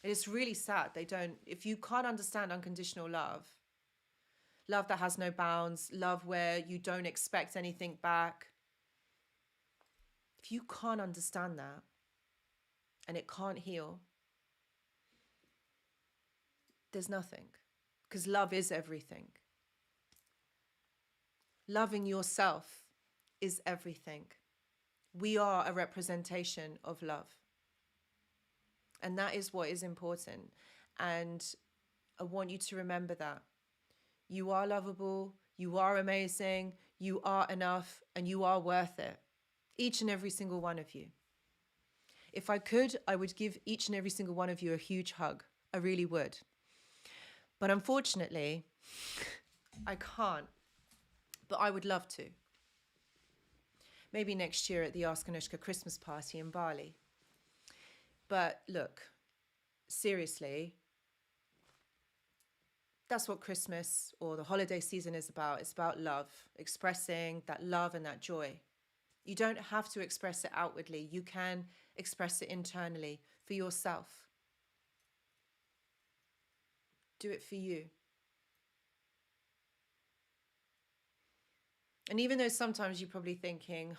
It is really sad. They don't. If you can't understand unconditional love that has no bounds, love where you don't expect anything back, if you can't understand that and it can't heal, there's nothing, because love is everything. Loving yourself is everything. We are a representation of love. And that is what is important. And I want you to remember that. You are lovable, you are amazing, you are enough, and you are worth it. Each and every single one of you. If I could, I would give each and every single one of you a huge hug. I really would. But unfortunately, I can't. But I would love to. Maybe next year at the Ask Anushka Christmas party in Bali. But look, seriously, that's what Christmas or the holiday season is about. It's about love, expressing that love and that joy. You don't have to express it outwardly. You can express it internally for yourself. Do it for you. And even though sometimes you're probably thinking,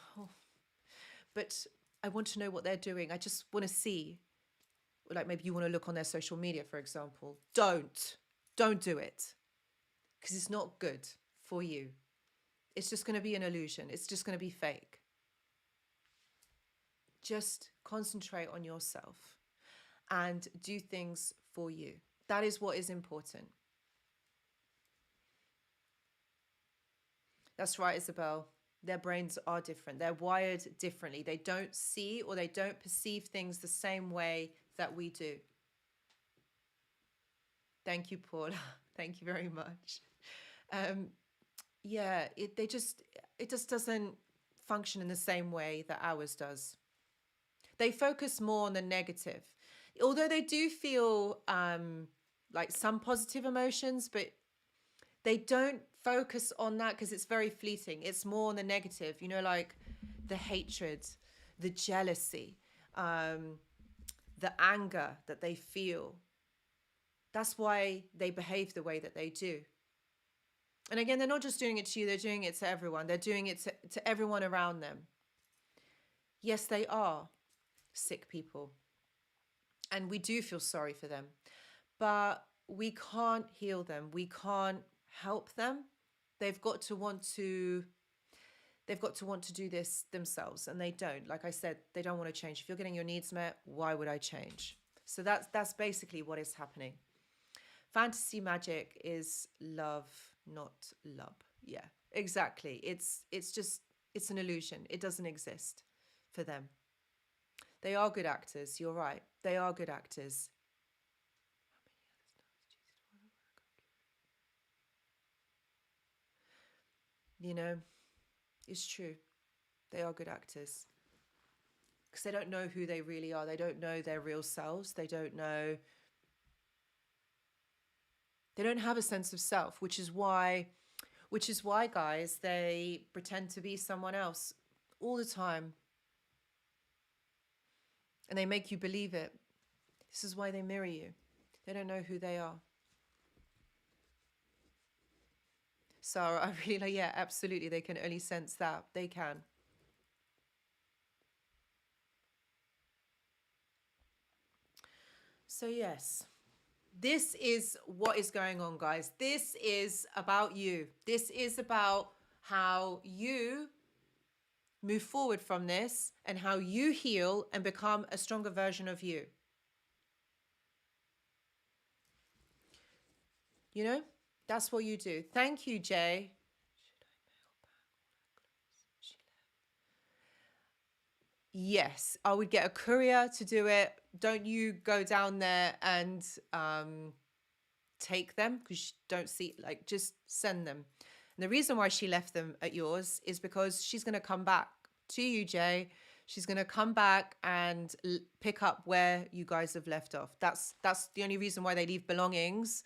but I want to know what they're doing. I just want to see. Like maybe you want to look on their social media, for example. Don't do it. Because it's not good for you. It's just going to be an illusion. It's just going to be fake. Just concentrate on yourself and do things for you. That is what is important. That's right, Isabel. Their brains are different. They're wired differently. They don't see or they don't perceive things the same way that we do. Thank you, Paula. Thank you very much. It just doesn't function in the same way that ours does. They focus more on the negative, although they do feel like some positive emotions, but They don't focus on that because it's very fleeting. It's more on the negative, you know, like the hatred, the jealousy, the anger that they feel. That's why they behave the way that they do. And again, they're not just doing it to you, they're doing it to everyone. They're doing it to everyone around them. Yes, they are sick people. And we do feel sorry for them. But we can't heal them. We can't help them. They've got to want to do this themselves, and they don't. Like I said, they don't want to change. If you're getting your needs met, why would I change? So that's basically what is happening. Fantasy magic is love, not love. Yeah, exactly. It's an illusion. It doesn't exist for them. They are good actors. You're right. They are good actors. You know, it's true. They are good actors. Because they don't know who they really are. They don't know their real selves. They don't have a sense of self, which is why, guys, they pretend to be someone else all the time. And they make you believe it. This is why they mirror you. They don't know who they are. So I really like, yeah, absolutely. They can only sense that. They can. So yes, this is what is going on, guys. This is about you. This is about how you move forward from this and how you heal and become a stronger version of you. You know, that's what you do. Thank you, Jay. Yes, I would get a courier to do it. Don't you go down there and take them, because you don't see, like, just send them. And the reason why she left them at yours is because she's going to come back to you, Jay. She's going to come back and pick up where you guys have left off. That's the only reason why they leave belongings.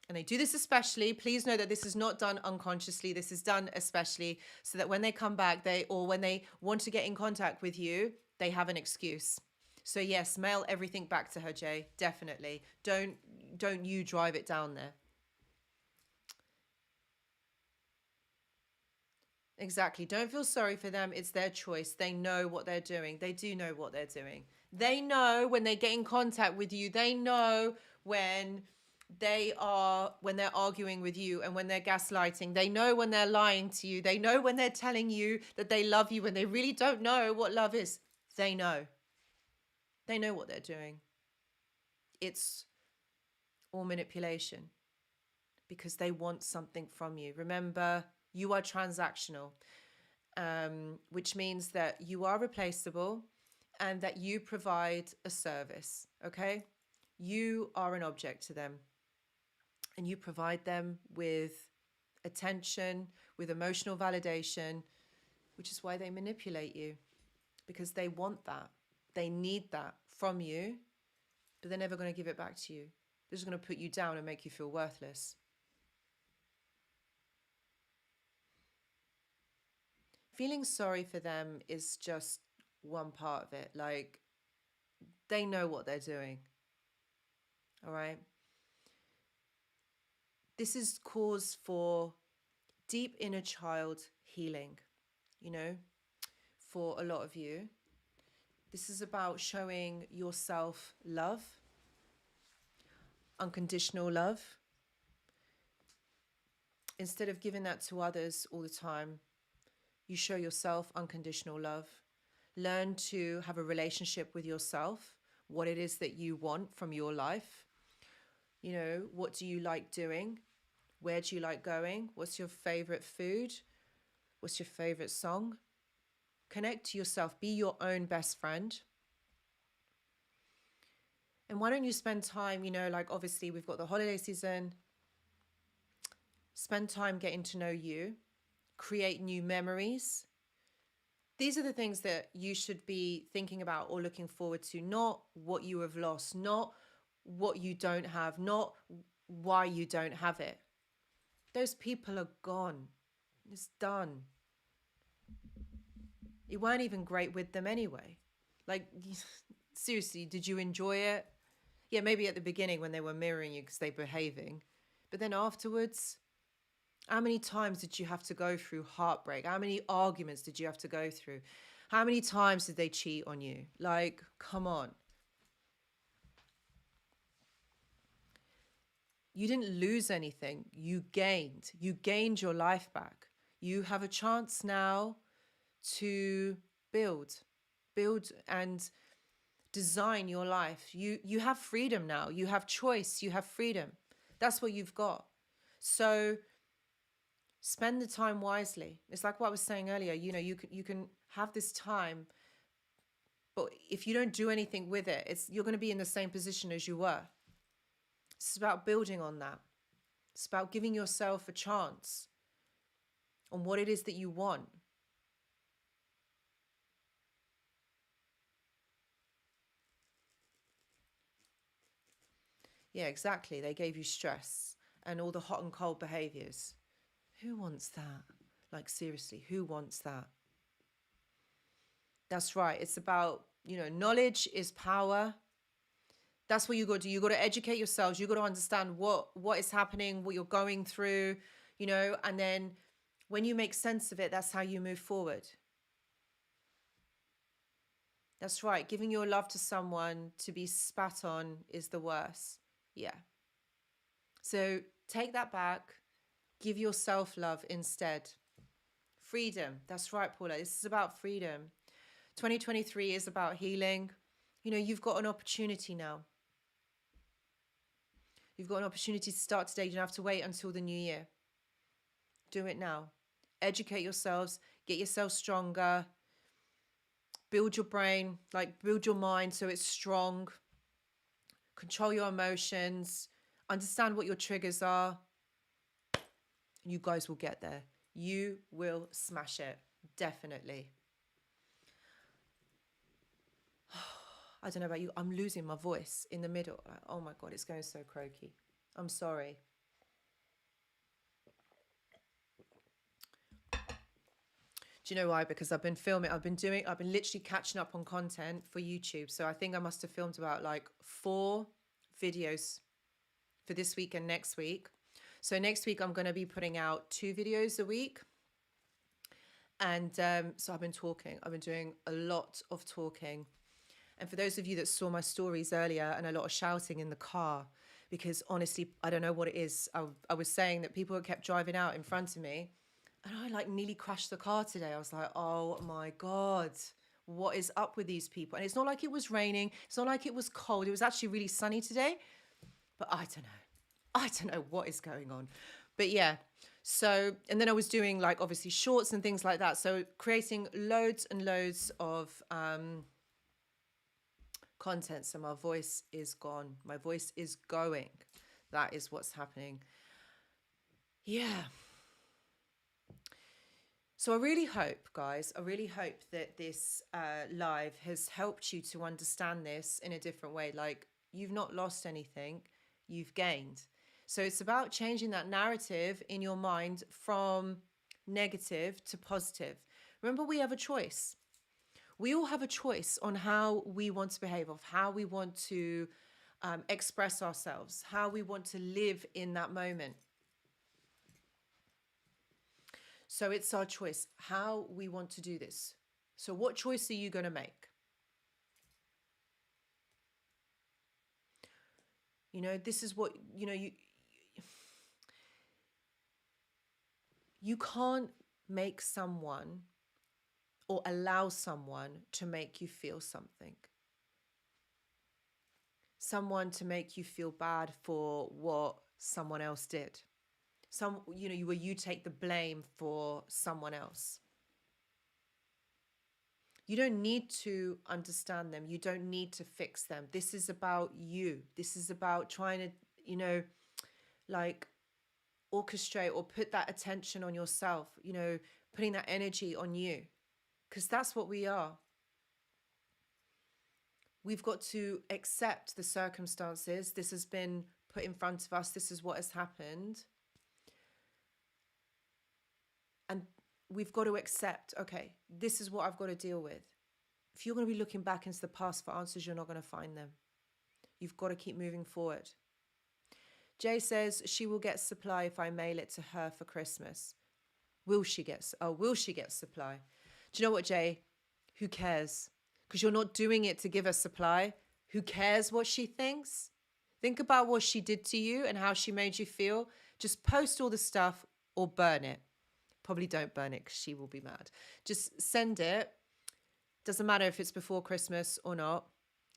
And they do this especially. Please know that this is not done unconsciously. This is done especially so that when they come back, when they want to get in contact with you, they have an excuse. So yes, mail everything back to her, Jay. Definitely. Don't you drive it down there. Exactly. Don't feel sorry for them. It's their choice. They know what they're doing. They do know what they're doing. They know when they get in contact with you. They know when they're arguing with you and when they're gaslighting. They know when they're lying to you. They know when they're telling you that they love you when they really don't know what love is. They know. They know what they're doing. It's all manipulation because they want something from you. Remember, you are transactional, which means that you are replaceable and that you provide a service, okay? You are an object to them and you provide them with attention, with emotional validation, which is why they manipulate you, because they want that. They need that from you, but they're never going to give it back to you. They're just going to put you down and make you feel worthless. Feeling sorry for them is just one part of it. Like, they know what they're doing. All right. This is cause for deep inner child healing, you know, for a lot of you. This is about showing yourself love, unconditional love. Instead of giving that to others all the time, you show yourself unconditional love. Learn to have a relationship with yourself, what it is that you want from your life. You know, what do you like doing? Where do you like going? What's your favorite food? What's your favorite song? Connect to yourself. Be your own best friend. And why don't you spend time, you know, like obviously we've got the holiday season. Spend time getting to know you. Create new memories. These are the things that you should be thinking about or looking forward to, not what you have lost, not what you don't have, not why you don't have it. Those people are gone. It's done. You weren't even great with them anyway. Like, seriously, did you enjoy it? Yeah, maybe at the beginning when they were mirroring you because they're behaving. But then afterwards, how many times did you have to go through heartbreak? How many arguments did you have to go through? How many times did they cheat on you? Like, come on. You didn't lose anything. You gained. You gained your life back. You have a chance now to build and design your life. You have freedom now. You have choice. You have freedom. That's what you've got. So spend the time wisely. It's like what I was saying earlier. You know, you can have this time, but if you don't do anything with it, you're going to be in the same position as you were. It's about building on that. It's about giving yourself a chance on what it is that you want. Yeah, exactly. They gave you stress and all the hot and cold behaviors. Who wants that? Like, seriously, who wants that? That's right. It's about, knowledge is power. That's what you got to do. You got to educate yourselves. You got to understand what is happening, what you're going through, and then when you make sense of it, that's how you move forward. That's right. Giving your love to someone to be spat on is the worst. Yeah. So take that back. Give yourself love instead. Freedom. That's right, Paula. This is about freedom. 2023 is about healing. You've got an opportunity now. You've got an opportunity to start today. You don't have to wait until the new year. Do it now. Educate yourselves. Get yourself stronger. Build your brain, build your mind so it's strong. Control your emotions. Understand what your triggers are. You guys will get there. You will smash it. Definitely. I don't know about you. I'm losing my voice in the middle. Oh my God, it's going so croaky. I'm sorry. Do you know why? Because I've been filming, I've been literally catching up on content for YouTube. So I think I must have filmed about 4 videos for this week and next week. So next week I'm going to be putting out 2 videos a week. And so I've been talking. I've been doing a lot of talking. And for those of you that saw my stories earlier, and a lot of shouting in the car, because honestly, I don't know what it is. I was saying that people kept driving out in front of me, and I nearly crashed the car today. I was like, oh my God, what is up with these people? And it's not like it was raining. It's not like it was cold. It was actually really sunny today, but I don't know. I don't know what is going on. But yeah, so, and then I was doing obviously shorts and things like that. So creating loads and loads of content. So my voice is gone. My voice is going. That is what's happening. Yeah. So I really hope, guys, that this live has helped you to understand this in a different way. You've not lost anything, you've gained. So it's about changing that narrative in your mind from negative to positive. Remember, we have a choice. We all have a choice on how we want to behave, of how we want to express ourselves, how we want to live in that moment. So it's our choice, how we want to do this. So what choice are you going to make? This is what, you can't make someone or allow someone to make you feel something. Someone to make you feel bad for what someone else did. Where you take the blame for someone else. You don't need to understand them. You don't need to fix them. This is about you. This is about trying to, orchestrate or put that attention on yourself, putting that energy on you. Because that's what we are. We've got to accept the circumstances. This has been put in front of us. This is what has happened. And we've got to accept, okay, this is what I've got to deal with. If you're going to be looking back into the past for answers, you're not going to find them. You've got to keep moving forward. Jay says she will get supply if I mail it to her for Christmas. Will she get supply? Do you know what, Jay? Who cares? Because you're not doing it to give her supply. Who cares what she thinks? Think about what she did to you and how she made you feel. Just post all the stuff or burn it. Probably don't burn it because she will be mad. Just send it. Doesn't matter if it's before Christmas or not,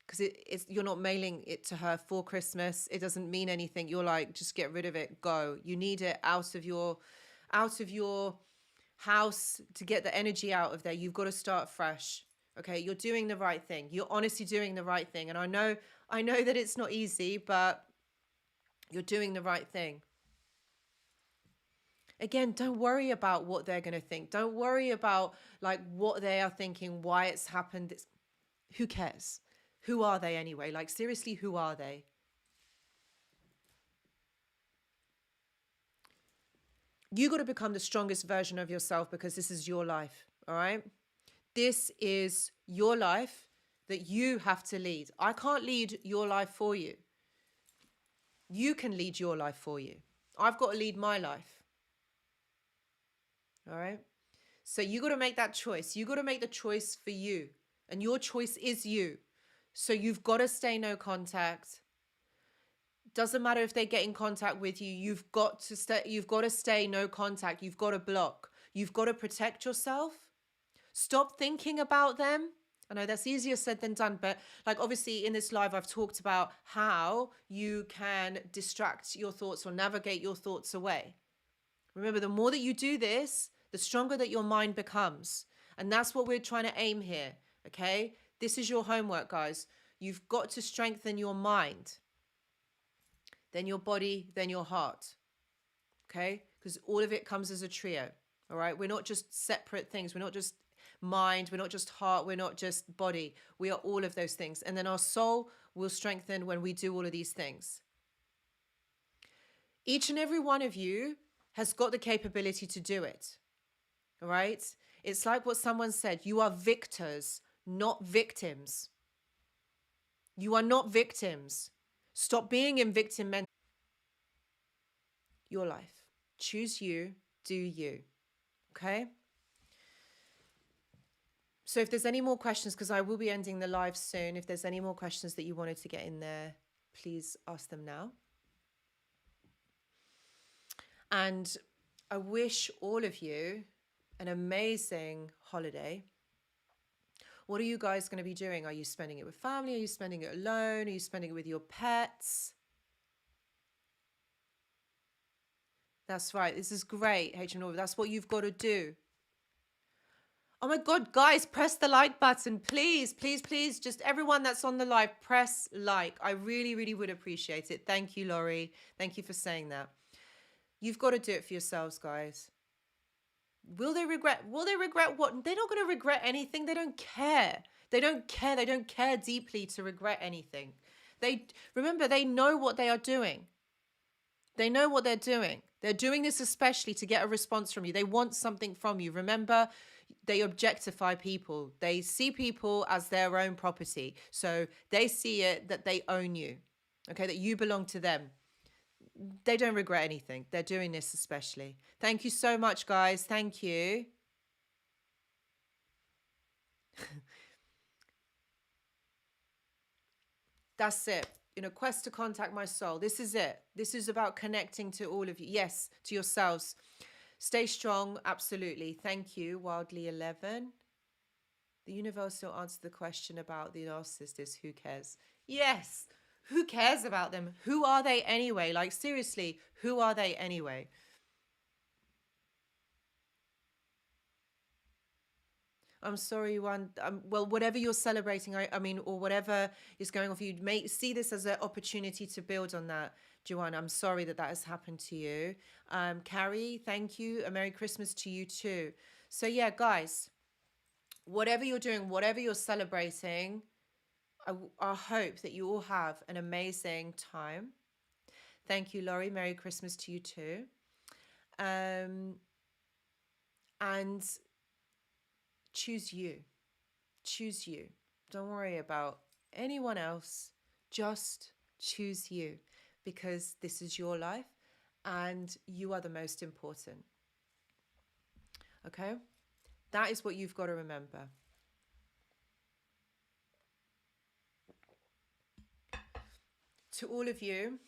because you're not mailing it to her for Christmas. It doesn't mean anything. You're like, just get rid of it. Go. You need it out of your house to get the energy out of there. You've got to start fresh. Okay, you're doing the right thing. You're honestly doing the right thing. And I know that it's not easy, but you're doing the right thing. Again, don't worry about what they're going to think. Don't worry about like what they are thinking, why it's happened. Who cares? Who are they anyway? Like, seriously, who are they? You got to become the strongest version of yourself because this is your life. All right. This is your life that you have to lead. I can't lead your life for you. You can lead your life for you. I've got to lead my life. All right. So you got to make that choice. You got to make the choice for you. And your choice is you. So you've got to stay no contact. Doesn't matter if they get in contact with you. You've got to stay no contact. You've got to block. You've got to protect yourself. Stop thinking about them. I know that's easier said than done, but like obviously in this live, I've talked about how you can distract your thoughts or navigate your thoughts away. Remember, the more that you do this, the stronger that your mind becomes. And that's what we're trying to aim here, okay? This is your homework, guys. You've got to strengthen your mind, then your body, then your heart, okay? Because all of it comes as a trio, all right? We're not just separate things. We're not just mind. We're not just heart. We're not just body. We are all of those things. And then our soul will strengthen when we do all of these things. Each and every one of you has got the capability to do it. All right? It's like what someone said. You are victors, not victims. You are not victims. Stop being in victim mentality. Your life. Choose you. Do you. Okay? So if there's any more questions, because I will be ending the live soon, if there's any more questions that you wanted to get in there, please ask them now. And I wish all of you an amazing holiday. What are you guys going to be doing? Are you spending it with family? Are you spending it alone? Are you spending it with your pets? That's right. This is great, HM. That's what you've got to do. Oh my God, guys, press the like button. Please, please, please. Just everyone that's on the live, press like. I really, really would appreciate it. Thank you, Laurie. Thank you for saying that. You've got to do it for yourselves, guys. Will they regret what? They're not going to regret anything. They don't care. They don't care. They don't care deeply to regret anything. Remember, they know what they are doing. They know what they're doing. They're doing this especially to get a response from you. They want something from you. Remember, they objectify people. They see people as their own property. So they see it that they own you, okay, that you belong to them. They don't regret anything. They're doing this especially. Thank you so much, guys. Thank you. That's it. Quest to contact my soul. This is it. This is about connecting to all of you. Yes, to yourselves. Stay strong. Absolutely. Thank you, Wildly11. The universe still answered the question about the narcissist is who cares? Yes. Who cares about them? Who are they anyway? Like, seriously, who are they anyway? I'm sorry, Juan. Well, whatever you're celebrating, I mean, or whatever is going on for you, may see this as an opportunity to build on that, Joanne. I'm sorry that has happened to you. Carrie, thank you. A Merry Christmas to you too. So yeah, guys, whatever you're doing, whatever you're celebrating, I hope that you all have an amazing time. Thank you, Laurie. Merry Christmas to you too. and choose you. Choose you. Don't worry about anyone else. Just choose you, because this is your life and you are the most important. Okay? That is what you've got to remember. To all of you,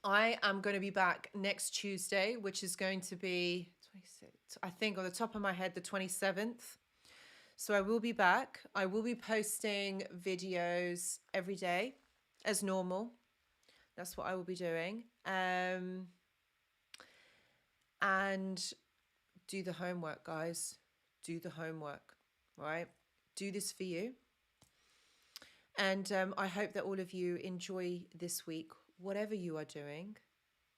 I am going to be back next Tuesday, which is going to be 26, I think on the top of my head, the 27th. So I will be back. I will be posting videos every day as normal. That's what I will be doing. And do the homework, guys. Do the homework, right? Do this for you. And I hope that all of you enjoy this week, whatever you are doing.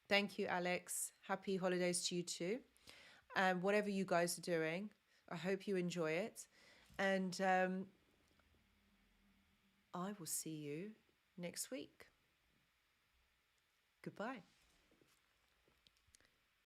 Thank you, Alex. Happy holidays to you too. Whatever you guys are doing, I hope you enjoy it. And I will see you next week. Goodbye.